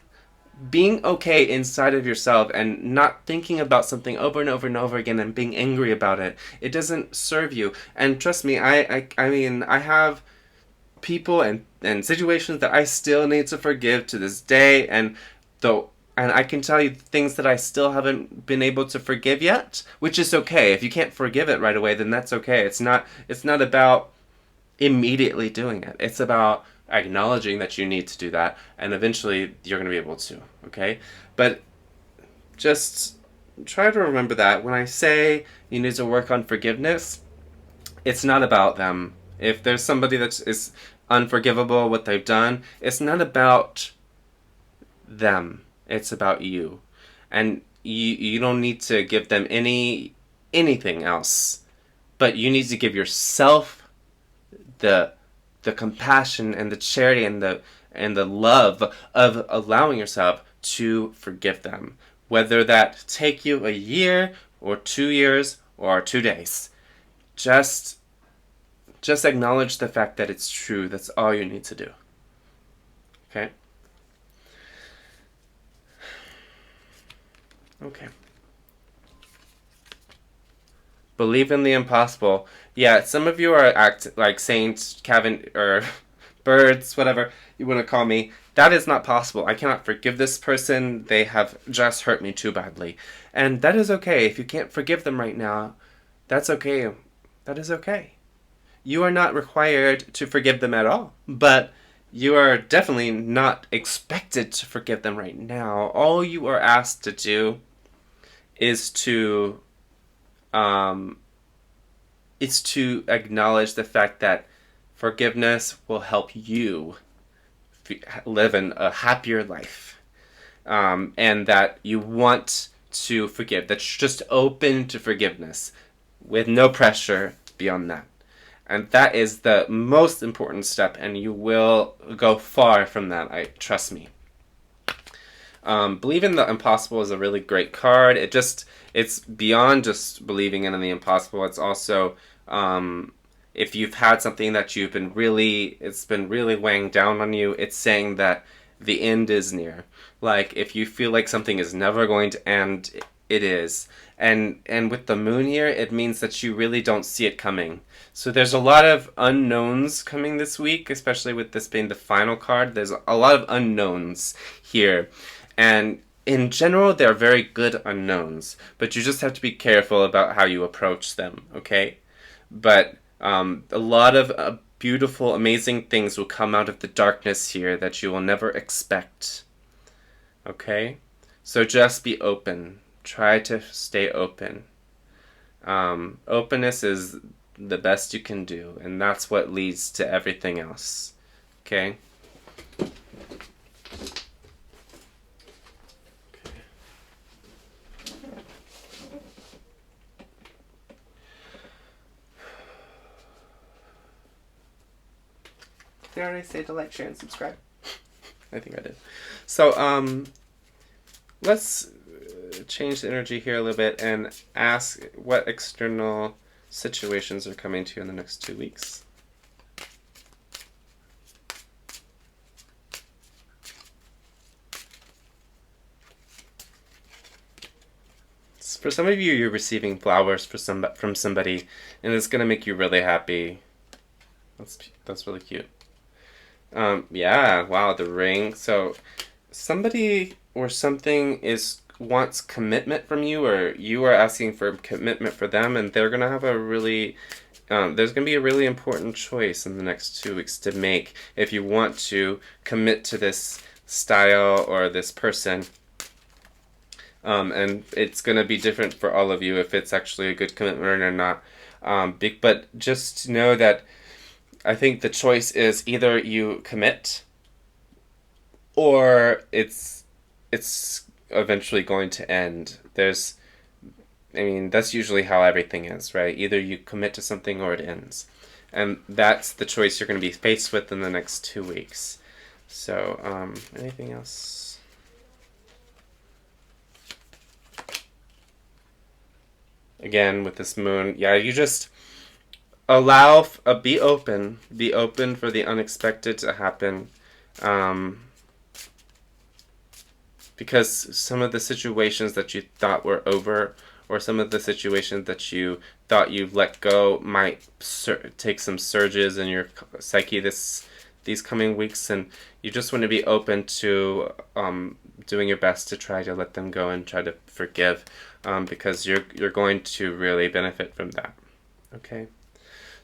being okay inside of yourself and not thinking about something over and over and over again and being angry about it. It doesn't serve you. And trust me, I mean, I have people and situations that I still need to forgive to this day, and I can tell you things that I still haven't been able to forgive yet, which is okay. If you can't forgive it right away, then that's okay. It's not about immediately doing it. It's about acknowledging that you need to do that, and eventually you're going to be able to, okay? But just try to remember that when I say you need to work on forgiveness, it's not about them. If there's somebody that is unforgivable what they've done, it's not about them. It's about you. And you don't need to give them anything else. But you need to give yourself the compassion and the charity and the love of allowing yourself to forgive them. Whether that take you a year or 2 years or 2 days. Just acknowledge the fact that it's true. That's all you need to do. Okay? Okay. Believe in the impossible. Yeah, some of you are saints, Kevin, or birds, whatever you want to call me. That is not possible. I cannot forgive this person. They have just hurt me too badly. And that is okay. If you can't forgive them right now, that's okay. That is okay. You are not required to forgive them at all. But you are definitely not expected to forgive them right now. All you are asked to do is to acknowledge the fact that forgiveness will help you live in a happier life. and that you want to forgive. That's just open to forgiveness with no pressure beyond that. And that is the most important step, and you will go far from that, trust me. Believe in the impossible is a really great card. It's beyond just believing in the impossible. It's also if you've had something that it's been really weighing down on you, it's saying that the end is near. Like if you feel like something is never going to end, it is. And with the moon here, it means that you really don't see it coming. So there's a lot of unknowns coming this week, especially with this being the final card. There's a lot of unknowns here. And in general, they're very good unknowns, but you just have to be careful about how you approach them, okay? But a lot of beautiful, amazing things will come out of the darkness here that you will never expect, okay? So just be open. Try to stay open. Openness is the best you can do, and that's what leads to everything else, okay? Did I already say to like, share, and subscribe? I think I did. So, let's change the energy here a little bit and ask what external situations are coming to you in the next 2 weeks. For some of you, you're receiving flowers from somebody, and it's going to make you really happy. That's really cute. Yeah, wow, the ring. So somebody or something wants commitment from you, or you are asking for commitment for them, and they're gonna have there's gonna be a really important choice in the next 2 weeks to make if you want to commit to this style or this person. And it's gonna be different for all of you if it's actually a good commitment or not. But just know that I think the choice is either you commit or it's eventually going to end. That's usually how everything is, right? Either you commit to something or it ends. And that's the choice you're going to be faced with in the next 2 weeks. So, anything else? Again, with this moon, yeah, you just be open for the unexpected to happen, because some of the situations that you thought were over, or some of the situations that you thought you've let go, might take some surges in your psyche these coming weeks, and you just want to be open to doing your best to try to let them go and try to forgive, because you're going to really benefit from that. Okay.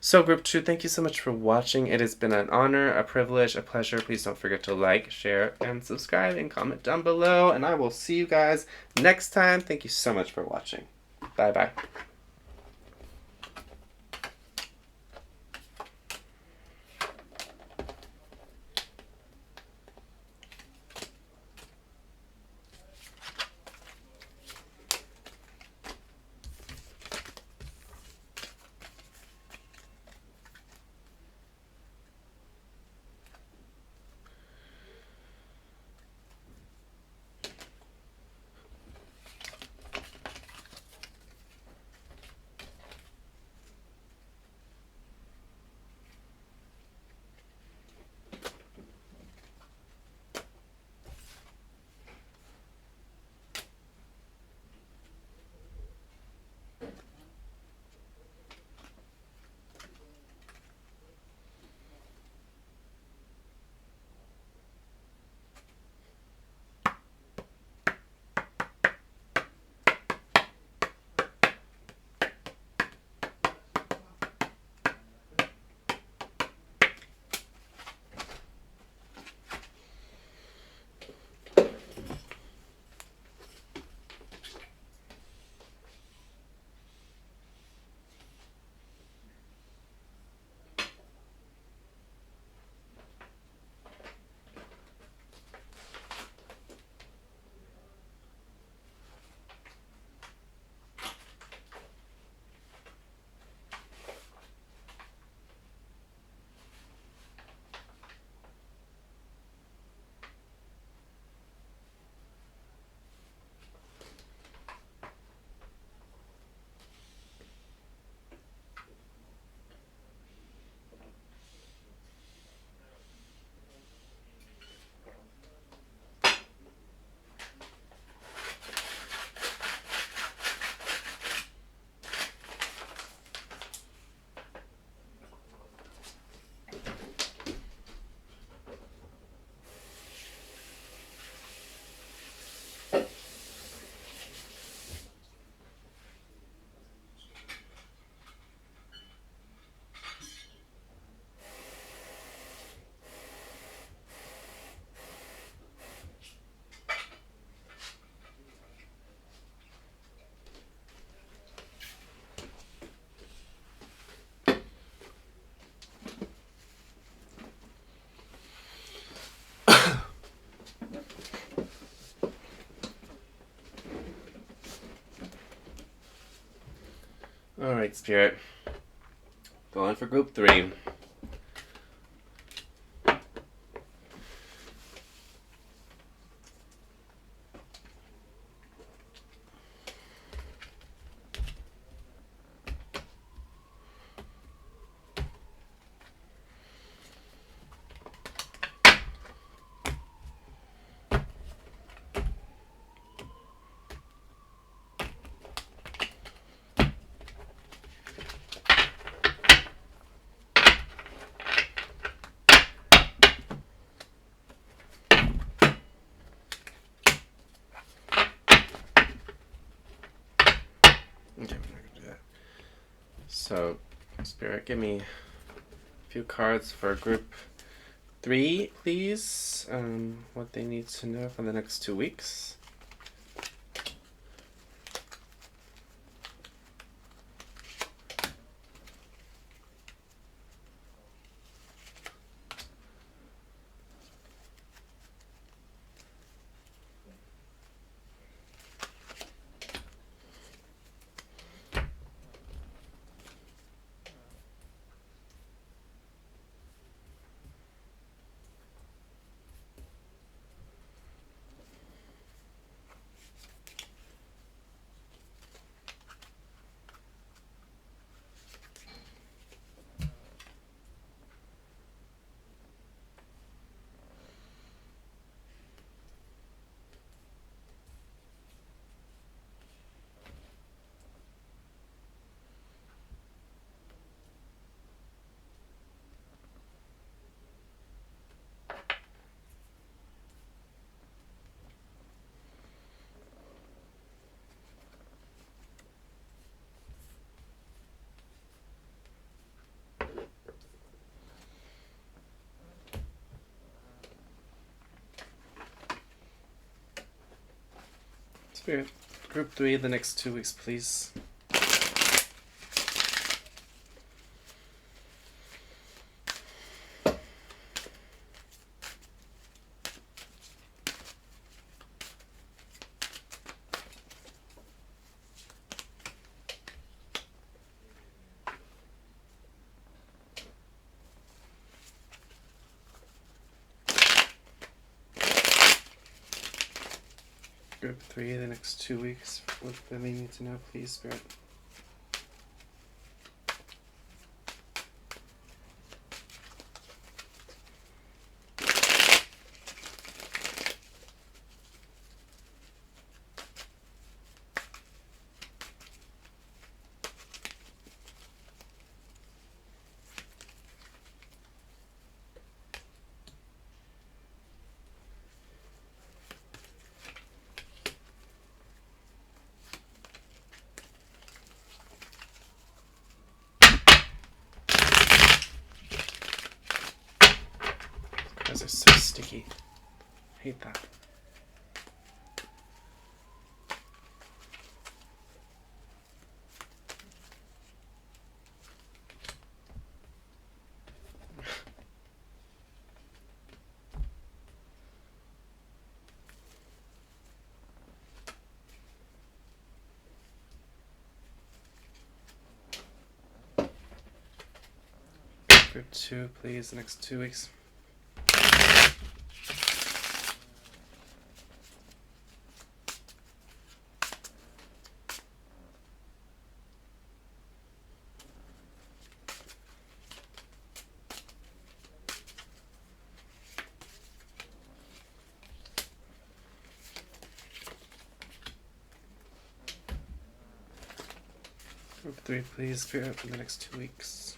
So Group 2, thank you so much for watching. It has been an honor, a privilege, a pleasure. Please don't forget to like, share, and subscribe, and comment down below. And I will see you guys next time. Thank you so much for watching. Bye-bye. All right, Spirit. Going for group 3. Okay, I'm not gonna do that. So, Spirit, give me a few cards for group 3, please. What they need to know for the next 2 weeks. Spirit, group 3, the next 2 weeks, please. Group 3, the next 2 weeks. What do they need to know, please, Spirit? Those are so sticky. I hate that. Group 2, please, the next 2 weeks. Group 3, please, Spirit, for the next 2 weeks.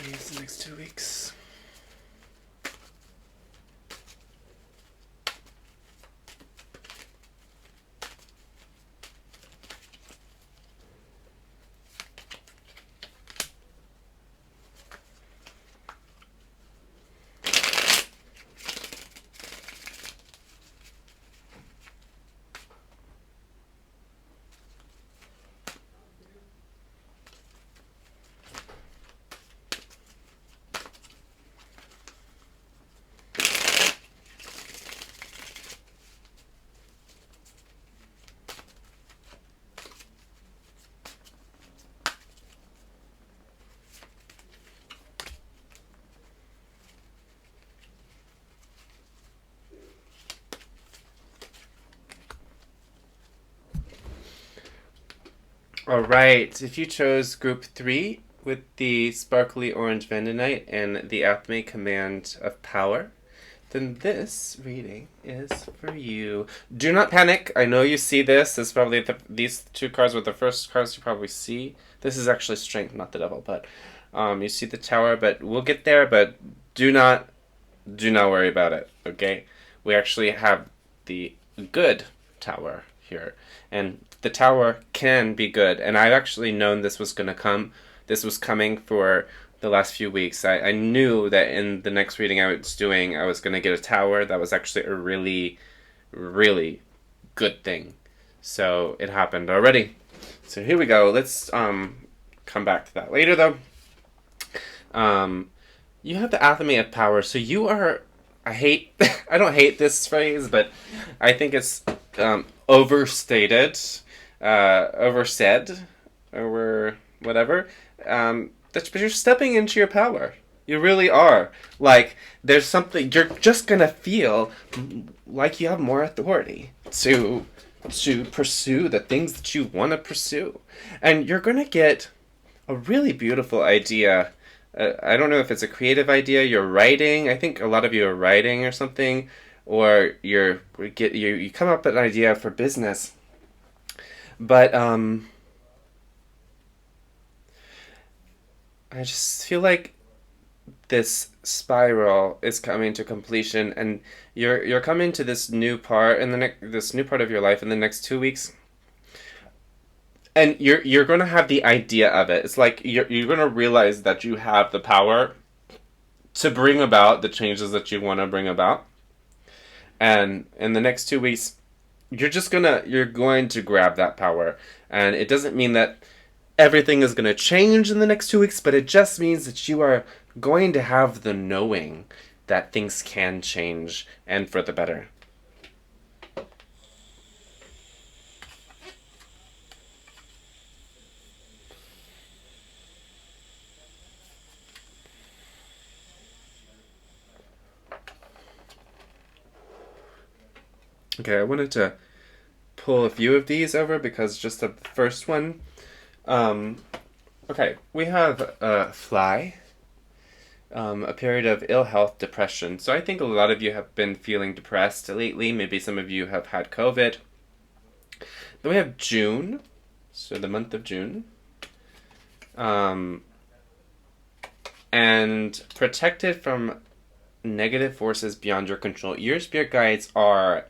these the next 2 weeks. All right, if you chose group 3 with the sparkly orange Vanadite and the Athame Command of Power, then this reading is for you. Do not panic. I know you see this. This is probably these two cards were the first cards you probably see. This is actually Strength, not the Devil, but you see the Tower, but we'll get there, but do not worry about it, okay? We actually have the good Tower here, and the Tower can be good, and I've actually known this was going to come. This was coming for the last few weeks. I knew that in the next reading I was doing, I was going to get a Tower. That was actually a really, really good thing. So it happened already. So here we go. Let's come back to that later, though. You have the Athame of Power, so you are... I don't hate this phrase, but I think it's overstated, oversaid, or whatever. But you're stepping into your power. You really are. Like, there's something, you're just gonna feel like you have more authority to pursue the things that you want to pursue. And you're gonna get a really beautiful idea. I don't know if it's a creative idea, you're writing. I think a lot of you are writing or something, or you come up with an idea for business. But I just feel like this spiral is coming to completion, and you're coming to this new part in this new part of your life in the next 2 weeks. And you're going to have the idea of it. It's like you're going to realize that you have the power to bring about the changes that you want to bring about. And in the next 2 weeks, you're going to grab that power. And it doesn't mean that everything is going to change in the next 2 weeks, but it just means that you are going to have the knowing that things can change and for the better. Okay, I wanted to pull a few of these over because just the first one. Okay, we have Fly, a period of ill health, depression. So I think a lot of you have been feeling depressed lately. Maybe some of you have had COVID. Then we have June, so the month of June. And protected from negative forces beyond your control. Your spirit guides are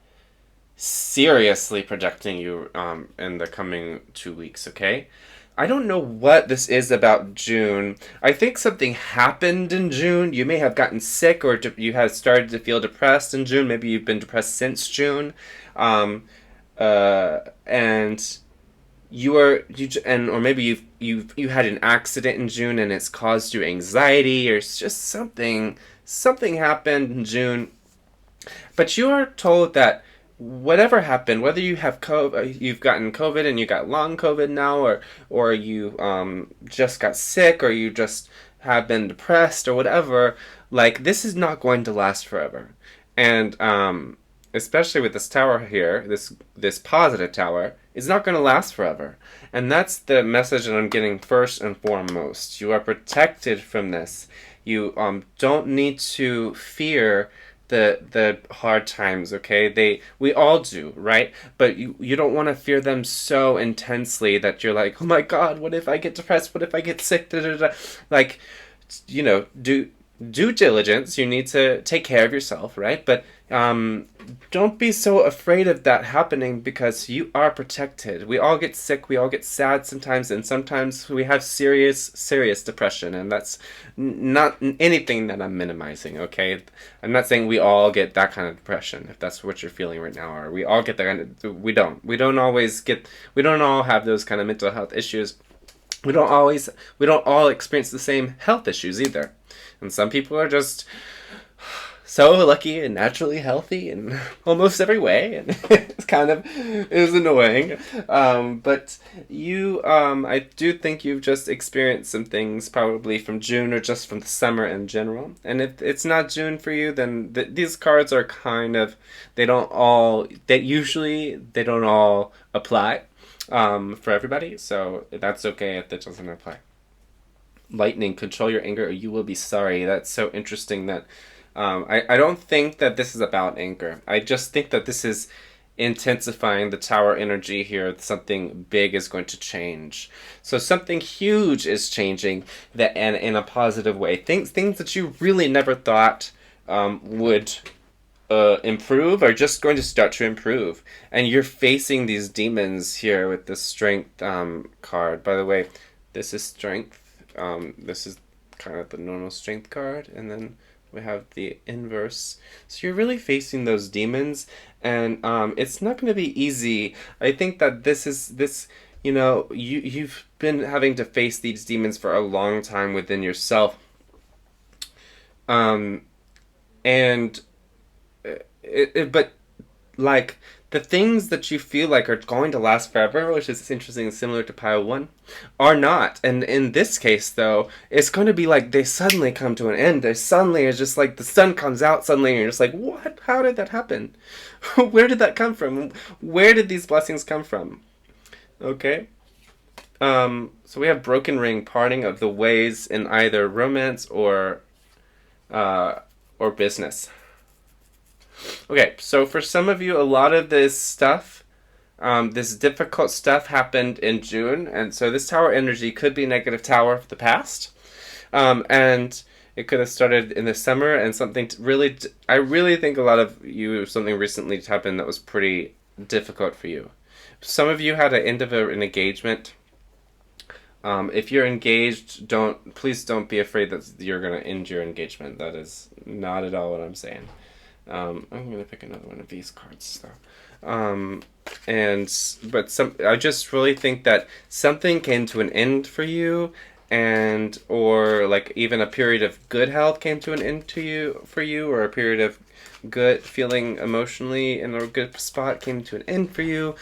seriously protecting you in the coming 2 weeks, okay? I don't know what this is about June. I think something happened in June. You may have gotten sick, or you have started to feel depressed in June. Maybe you've been depressed since June. And or maybe you had an accident in June and it's caused you anxiety, or it's just something happened in June. But you are told that whatever happened, whether you have you've gotten COVID and you got long COVID now, or you just got sick, or you just have been depressed or whatever, like, this is not going to last forever. And especially with this tower here, this positive tower, is not going to last forever. And that's the message that I'm getting first and foremost. You are protected from this. You don't need to fear the hard times, okay? We all do, right? But you don't want to fear them so intensely that you're like, oh my god, what if I get depressed? What if I get sick? Da, da, da. Like, do due diligence. You need to take care of yourself, right? But don't be so afraid of that happening, because you are protected. We all get sick, we all get sad sometimes, and sometimes we have serious depression, and that's not anything that I'm minimizing, okay? I'm not saying we all get that kind of depression, if that's what you're feeling right now, or we all get that kind of, we don't all have those kind of mental health issues. We don't all experience the same health issues either. And some people are just so lucky and naturally healthy in almost every way, and is annoying. But I do think you've just experienced some things probably from June, or just from the summer in general. And if it's not June for you, then these cards are they don't all apply for everybody. So that's okay if that doesn't apply. Lightning, control your anger or you will be sorry. That's so interesting that I don't think that this is about anger. I just think that this is intensifying the tower energy here. Something big is going to change. So something huge is changing, that and in a positive way. Things that you really never thought would improve are just going to start to improve. And you're facing these demons here with the strength card. By the way, this is strength. This is kind of the normal strength card, and then we have the inverse. So you're really facing those demons, and it's not going to be easy. I think that you've been having to face these demons for a long time within yourself, and but like the things that you feel like are going to last forever, which is interesting and similar to pile 1, are not. And in this case, though, it's going to be like they suddenly come to an end. They suddenly is just like the sun comes out suddenly, and you're just like, what? How did that happen? Where did that come from? Where did these blessings come from? Okay. So we have broken ring, parting of the ways in either romance or business. Okay, so for some of you, a lot of this stuff, this difficult stuff happened in June, and so this tower energy could be negative tower of the past, and it could have started in the summer, and I really think a lot of you, something recently happened that was pretty difficult for you. Some of you had an end of an engagement. If you're engaged, please don't be afraid that you're going to end your engagement. That is not at all what I'm saying. I'm gonna pick another one of these cards though. I just really think that something came to an end for you, or like even a period of good health came to an end for you, or a period of good feeling emotionally in a good spot came to an end for you.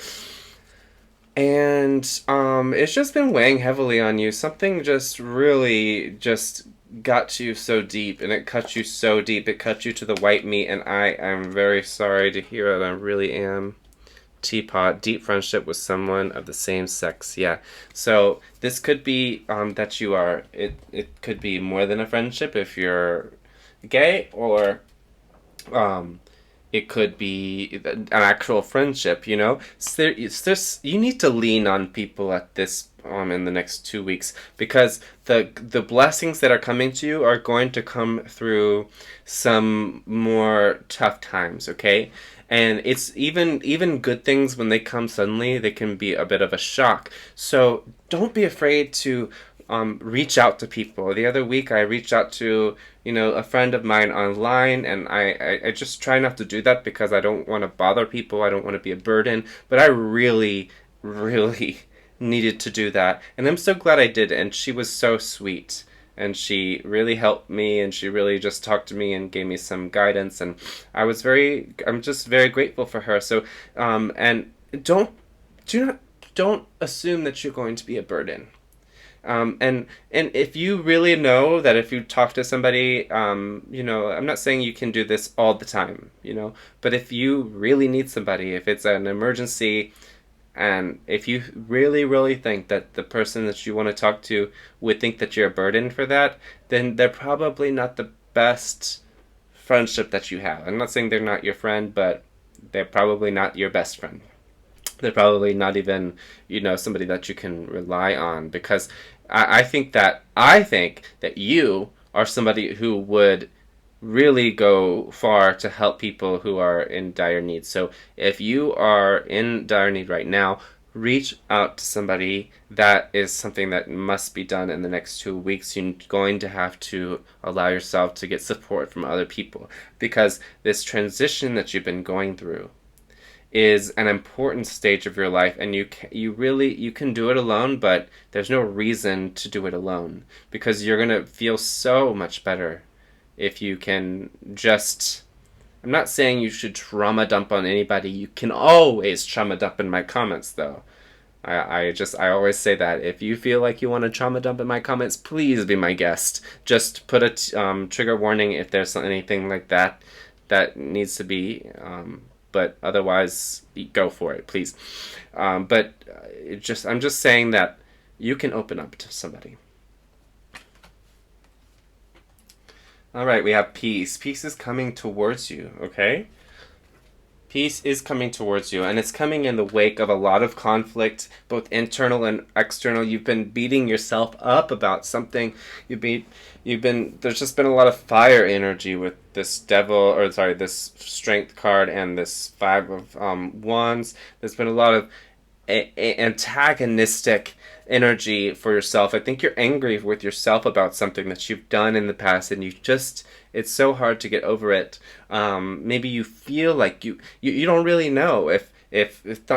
And it's just been weighing heavily on you. Something just really just got you so deep, and it cut you so deep. It cut you to the white meat, and I am very sorry to hear that. I really am. Teapot, deep friendship with someone of the same sex. Yeah. So this could be that you are. It could be more than a friendship if you're gay, or it could be an actual friendship. So you need to lean on people at this in the next 2 weeks, because the blessings that are coming to you are going to come through some more tough times, okay? And it's even good things, when they come suddenly, they can be a bit of a shock. So don't be afraid to reach out to people. The other week I reached out to a friend of mine online, and I just try not to do that because I don't want to bother people. I don't want to be a burden, but I really needed to do that, and I'm so glad I did. And she was so sweet, and she really helped me, and she really just talked to me and gave me some guidance, and I'm just very grateful for her. So and don't assume that you're going to be a burden. And if you really know that if you talk to somebody, I'm not saying you can do this all the time, but if you really need somebody, if it's an emergency, and if you really think that the person that you want to talk to would think that you're a burden for that, then they're probably not the best friendship that you have. I'm not saying they're not your friend, but they're probably not your best friend. They're probably not even, somebody that you can rely on, because I think that you are somebody who would really go far to help people who are in dire need. So if you are in dire need right now, reach out to somebody. That is something that must be done in the next 2 weeks. You're going to have to allow yourself to get support from other people, because this transition that you've been going through is an important stage of your life, and you can do it alone, but there's no reason to do it alone, because you're going to feel so much better if you can just. I'm not saying you should trauma dump on anybody. You can always trauma dump in my comments, though. I always say that if you feel like you want to trauma dump in my comments, please be my guest. Just put a trigger warning if there's anything like that that needs to be. But otherwise, go for it, please. But I'm just saying that you can open up to somebody. All right, we have peace. Peace is coming towards you, okay? Peace is coming towards you, and it's coming in the wake of a lot of conflict, both internal and external. You've been beating yourself up about something. There's just been a lot of fire energy with this this strength card and this five of wands. There's been a lot of antagonistic energy for yourself. I think you're angry with yourself about something that you've done in the past, and it's so hard to get over it. Maybe you feel like you don't really know if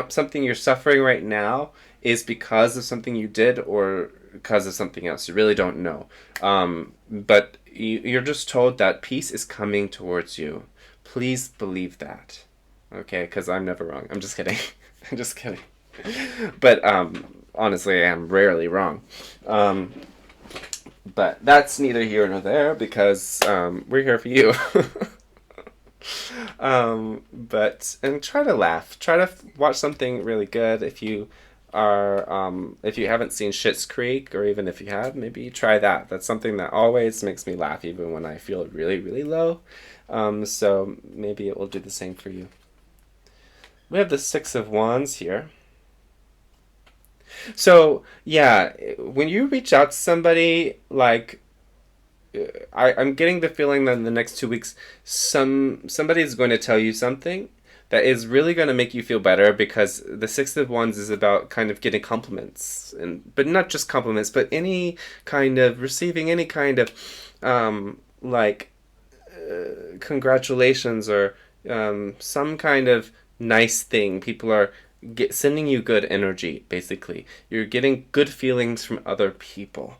something you're suffering right now is because of something you did or because of something else. You really don't know. But you're just told that peace is coming towards you. Please believe that. Okay, because I'm never wrong. I'm just kidding. I'm just kidding. But honestly, I am rarely wrong. But that's neither here nor there, because we're here for you. And try to laugh. Try to watch something really good. If you haven't seen Schitt's Creek, or even if you have, maybe try that. That's something that always makes me laugh, even when I feel really, really low. So maybe it will do the same for you. We have the Six of Wands here. So yeah, when you reach out to somebody, like I'm getting the feeling that in the next 2 weeks, somebody is going to tell you something that is really going to make you feel better, because the Six of Wands is about kind of getting compliments, but not just compliments, but any kind of receiving any kind of like congratulations, or some kind of nice thing. People are sending you good energy, basically. You're getting good feelings from other people,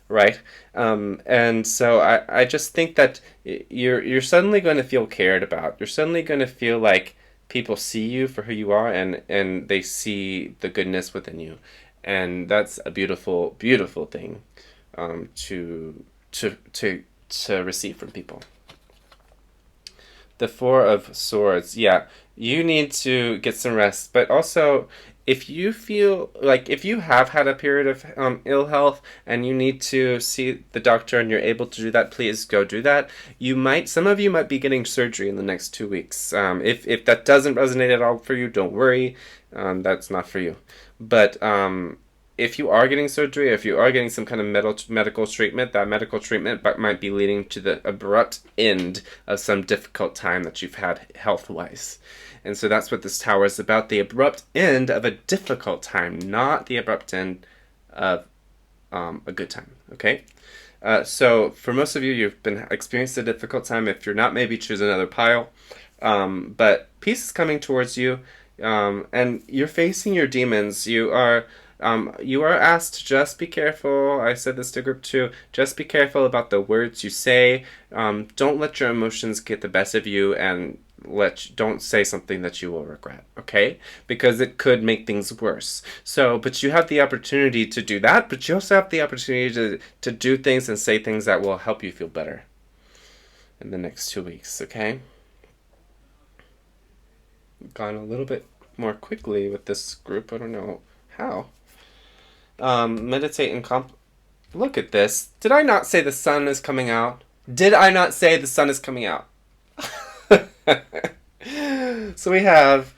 right? And so I just think that you're suddenly going to feel cared about. You're suddenly going to feel like people see you for who you are, and they see the goodness within you. And that's a beautiful, beautiful thing to receive from people. The Four of Swords. Yeah, you need to get some rest, but also if you feel like, if you have had a period of ill health and you need to see the doctor and you're able to do that, please go do that. Some of you might be getting surgery in the next 2 weeks. If that doesn't resonate at all for you, don't worry. That's not for you. But if you are getting surgery, if you are getting some kind of medical treatment, that medical treatment might be leading to the abrupt end of some difficult time that you've had health-wise. And so that's what this tower is about, the abrupt end of a difficult time, not the abrupt end of a good time, okay? So for most of you, you've been experienced a difficult time. If you're not, maybe choose another pile. But peace is coming towards you, and you're facing your demons. You are asked to just be careful. I said this to group 2. Just be careful about the words you say. Don't let your emotions get the best of you, and don't say something that you will regret, okay? Because it could make things worse. So, but you have the opportunity to do that, but you also have the opportunity to do things and say things that will help you feel better in the next 2 weeks, okay? Gone a little bit more quickly with this group. I don't know how. Meditate and look at this. Did I not say the sun is coming out? Did I not say the sun is coming out? So we have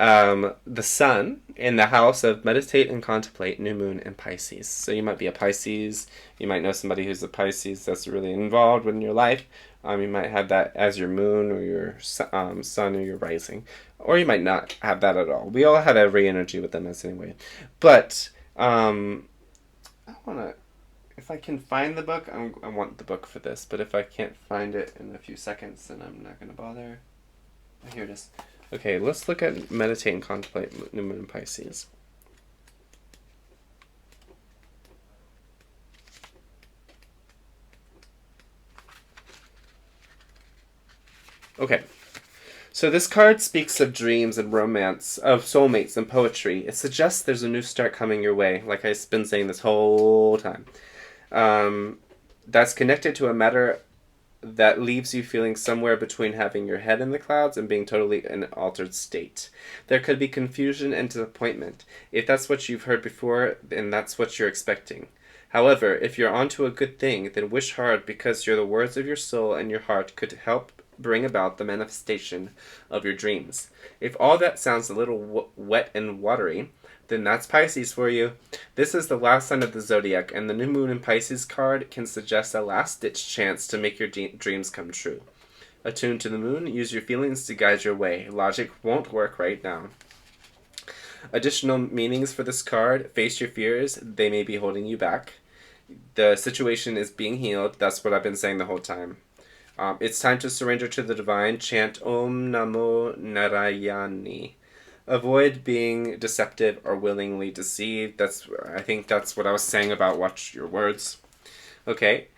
the sun in the house of meditate and contemplate, new moon and Pisces. So you might be a Pisces. You might know somebody who's a Pisces that's really involved in your life. You might have that as your moon or your sun or your rising. Or you might not have that at all. We all have every energy with them as anyway. But I want to, if I can find the book, I want the book for this. But if I can't find it in a few seconds, then I'm not going to bother. Here it is. Okay, let's look at meditate and contemplate new moon in Pisces. Okay. So this card speaks of dreams and romance, of soulmates and poetry. It suggests there's a new start coming your way, like I've been saying this whole time. That's connected to a matter that leaves you feeling somewhere between having your head in the clouds and being totally in an altered state. There could be confusion and disappointment. If that's what you've heard before, then that's what you're expecting. However, if you're onto a good thing, then wish hard because the words of your soul and your heart could help bring about the manifestation of your dreams. If all that sounds a little wet and watery, then that's Pisces for you. This is the last sign of the zodiac, and the new moon in Pisces card can suggest a last-ditch chance to make your dreams come true. Attuned to the moon, use your feelings to guide your way. Logic won't work right now. Additional meanings for this card: face your fears, they may be holding you back. The situation is being healed. That's what I've been saying the whole time. It's time to surrender to the divine. Chant Om Namo Narayani. Avoid being deceptive or willingly deceived. I think that's what I was saying about watch your words. Okay.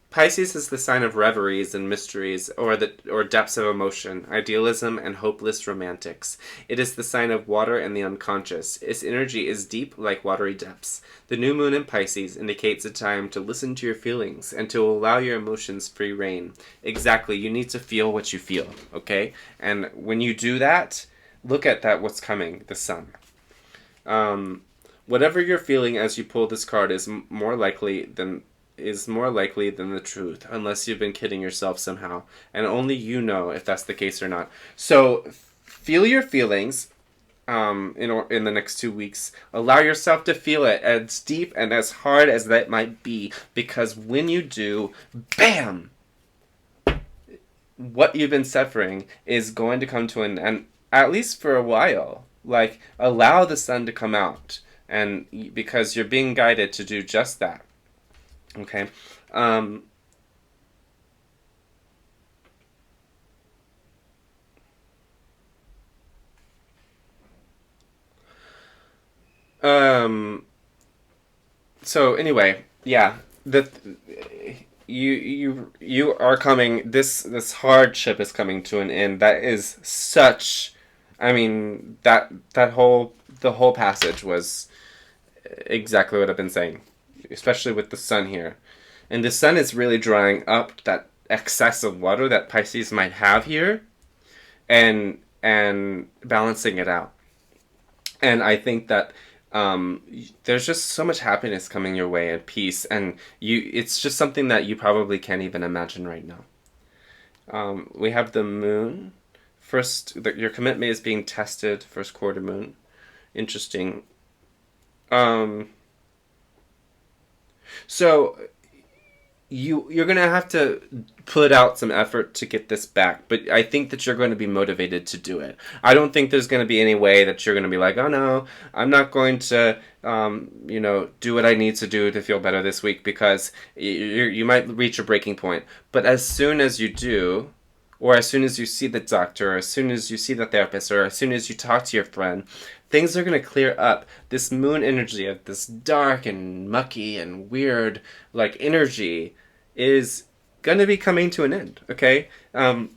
Pisces is the sign of reveries and mysteries, or depths of emotion, idealism, and hopeless romantics. It is the sign of water and the unconscious. Its energy is deep like watery depths. The new moon in Pisces indicates a time to listen to your feelings and to allow your emotions free rein. Exactly, you need to feel what you feel, okay? And when you do that, look at that, what's coming, the sun. Whatever you're feeling as you pull this card is more likely than the truth, unless you've been kidding yourself somehow, and only you know if that's the case or not. So feel your feelings in the next 2 weeks. Allow yourself to feel it as deep and as hard as that might be, because when you do, bam, what you've been suffering is going to come to an end, at least for a while. Like, allow the sun to come out, and because you're being guided to do just that. Okay. So anyway, yeah, you are coming. This hardship is coming to an end. That is such. I mean, the whole passage was exactly what I've been saying, especially with the sun here. And the sun is really drying up that excess of water that Pisces might have here, and balancing it out. And I think that there's just so much happiness coming your way and peace, and it's just something that you probably can't even imagine right now. We have the moon. First, your commitment is being tested, first quarter moon. Interesting. So you're gonna have to put out some effort to get this back, but I think that you're going to be motivated to do it. I don't think there's going to be any way that you're going to be like, oh no, I'm not going to do what I need to do to feel better this week, because you might reach a breaking point. But as soon as you do, or as soon as you see the doctor, or as soon as you see the therapist, or as soon as you talk to your friend, things are going to clear up. This moon energy of this dark and mucky and weird like energy is going to be coming to an end, okay? And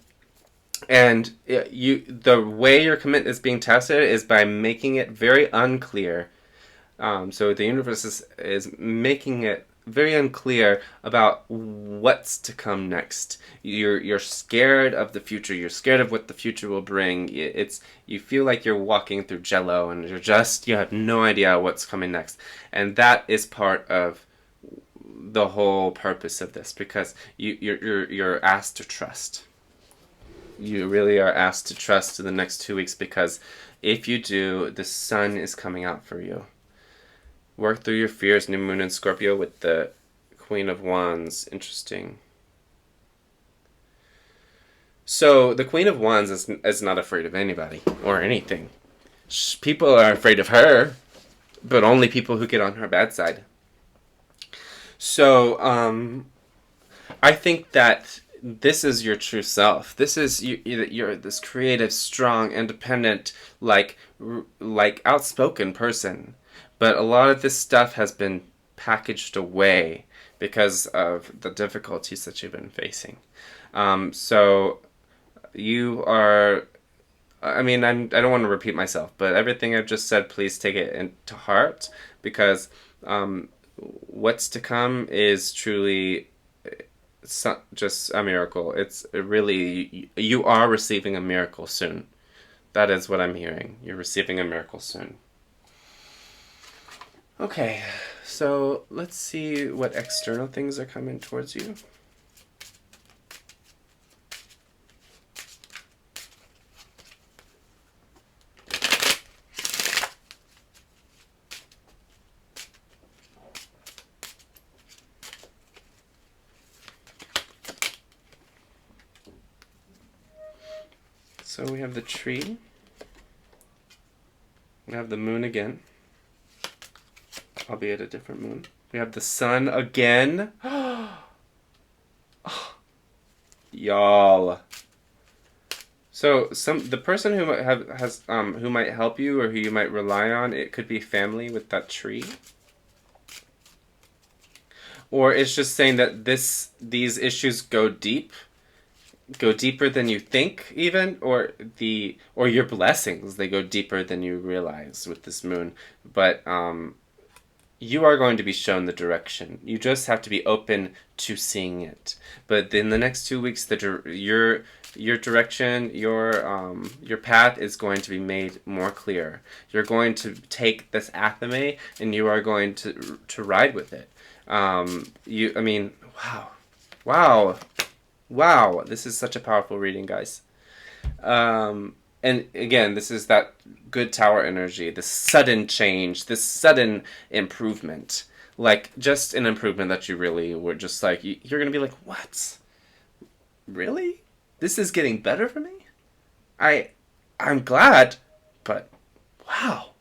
the way your commitment is being tested is by making it very unclear. So the universe is making it very unclear about what's to come next. You're scared of the future. You're scared of what the future will bring. You feel like you're walking through jello, and you have no idea what's coming next. And that is part of the whole purpose of this, because you're asked to trust. you really are asked to trust in the next 2 weeks, because if you do, the sun is coming out for you. Work through your fears, new moon in Scorpio with the Queen of Wands. Interesting. So the Queen of Wands is not afraid of anybody or anything. People are afraid of her, but only people who get on her bad side. So I think that this is your true self. This is you're this creative, strong, independent, like outspoken person. But a lot of this stuff has been packaged away because of the difficulties that you've been facing. So you are. I mean, I don't want to repeat myself, but everything I've just said, please take it into heart, because what's to come is truly just a miracle. It's really, you are receiving a miracle soon. That is what I'm hearing. You're receiving a miracle soon. Okay, so let's see what external things are coming towards you. So we have the tree. We have the moon again, albeit a different moon. We have the sun again. Y'all. So the person who might who might help you or who you might rely on, it could be family with that tree. Or it's just saying that these issues go deeper than you think, even, or your blessings, they go deeper than you realize with this moon. But you are going to be shown the direction. You just have to be open to seeing it. But in the next 2 weeks, your direction, your path is going to be made more clear. You're going to take this athame and you are going to ride with it. I mean, wow, this is such a powerful reading, guys. And again, this is that good tower energy, this sudden change, this sudden improvement. Like, just an improvement that you really were just like, you're going to be like, what? Really? This is getting better for me? I'm glad, but wow.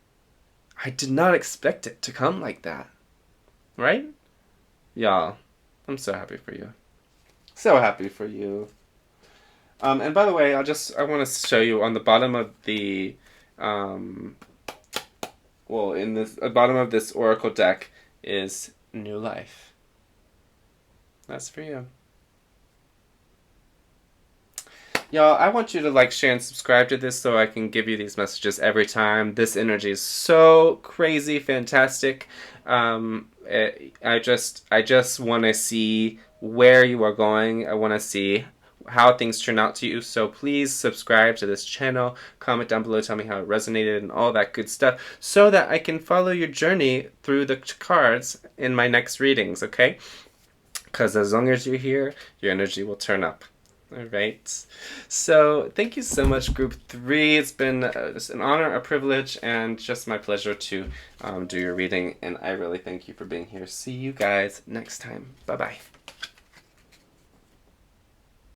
I did not expect it to come like that. Right? Y'all, I'm so happy for you. So happy for you. And by the way, I want to show you on the bottom of the, in this bottom of this oracle deck is new life. That's for you. Y'all, I want you to like, share, and subscribe to this so I can give you these messages every time. This energy is so crazy, fantastic. I just want to see where you are going. I want to see how things turn out to you. So please subscribe to this channel, comment down below, tell me how it resonated and all that good stuff, so that I can follow your journey through the cards in my next readings, okay? Because as long as you're here, your energy will turn up. All right. So thank you so much, Group 3. It's been just an honor, a privilege, and just my pleasure to do your reading. And I really thank you for being here. See you guys next time. Bye-bye.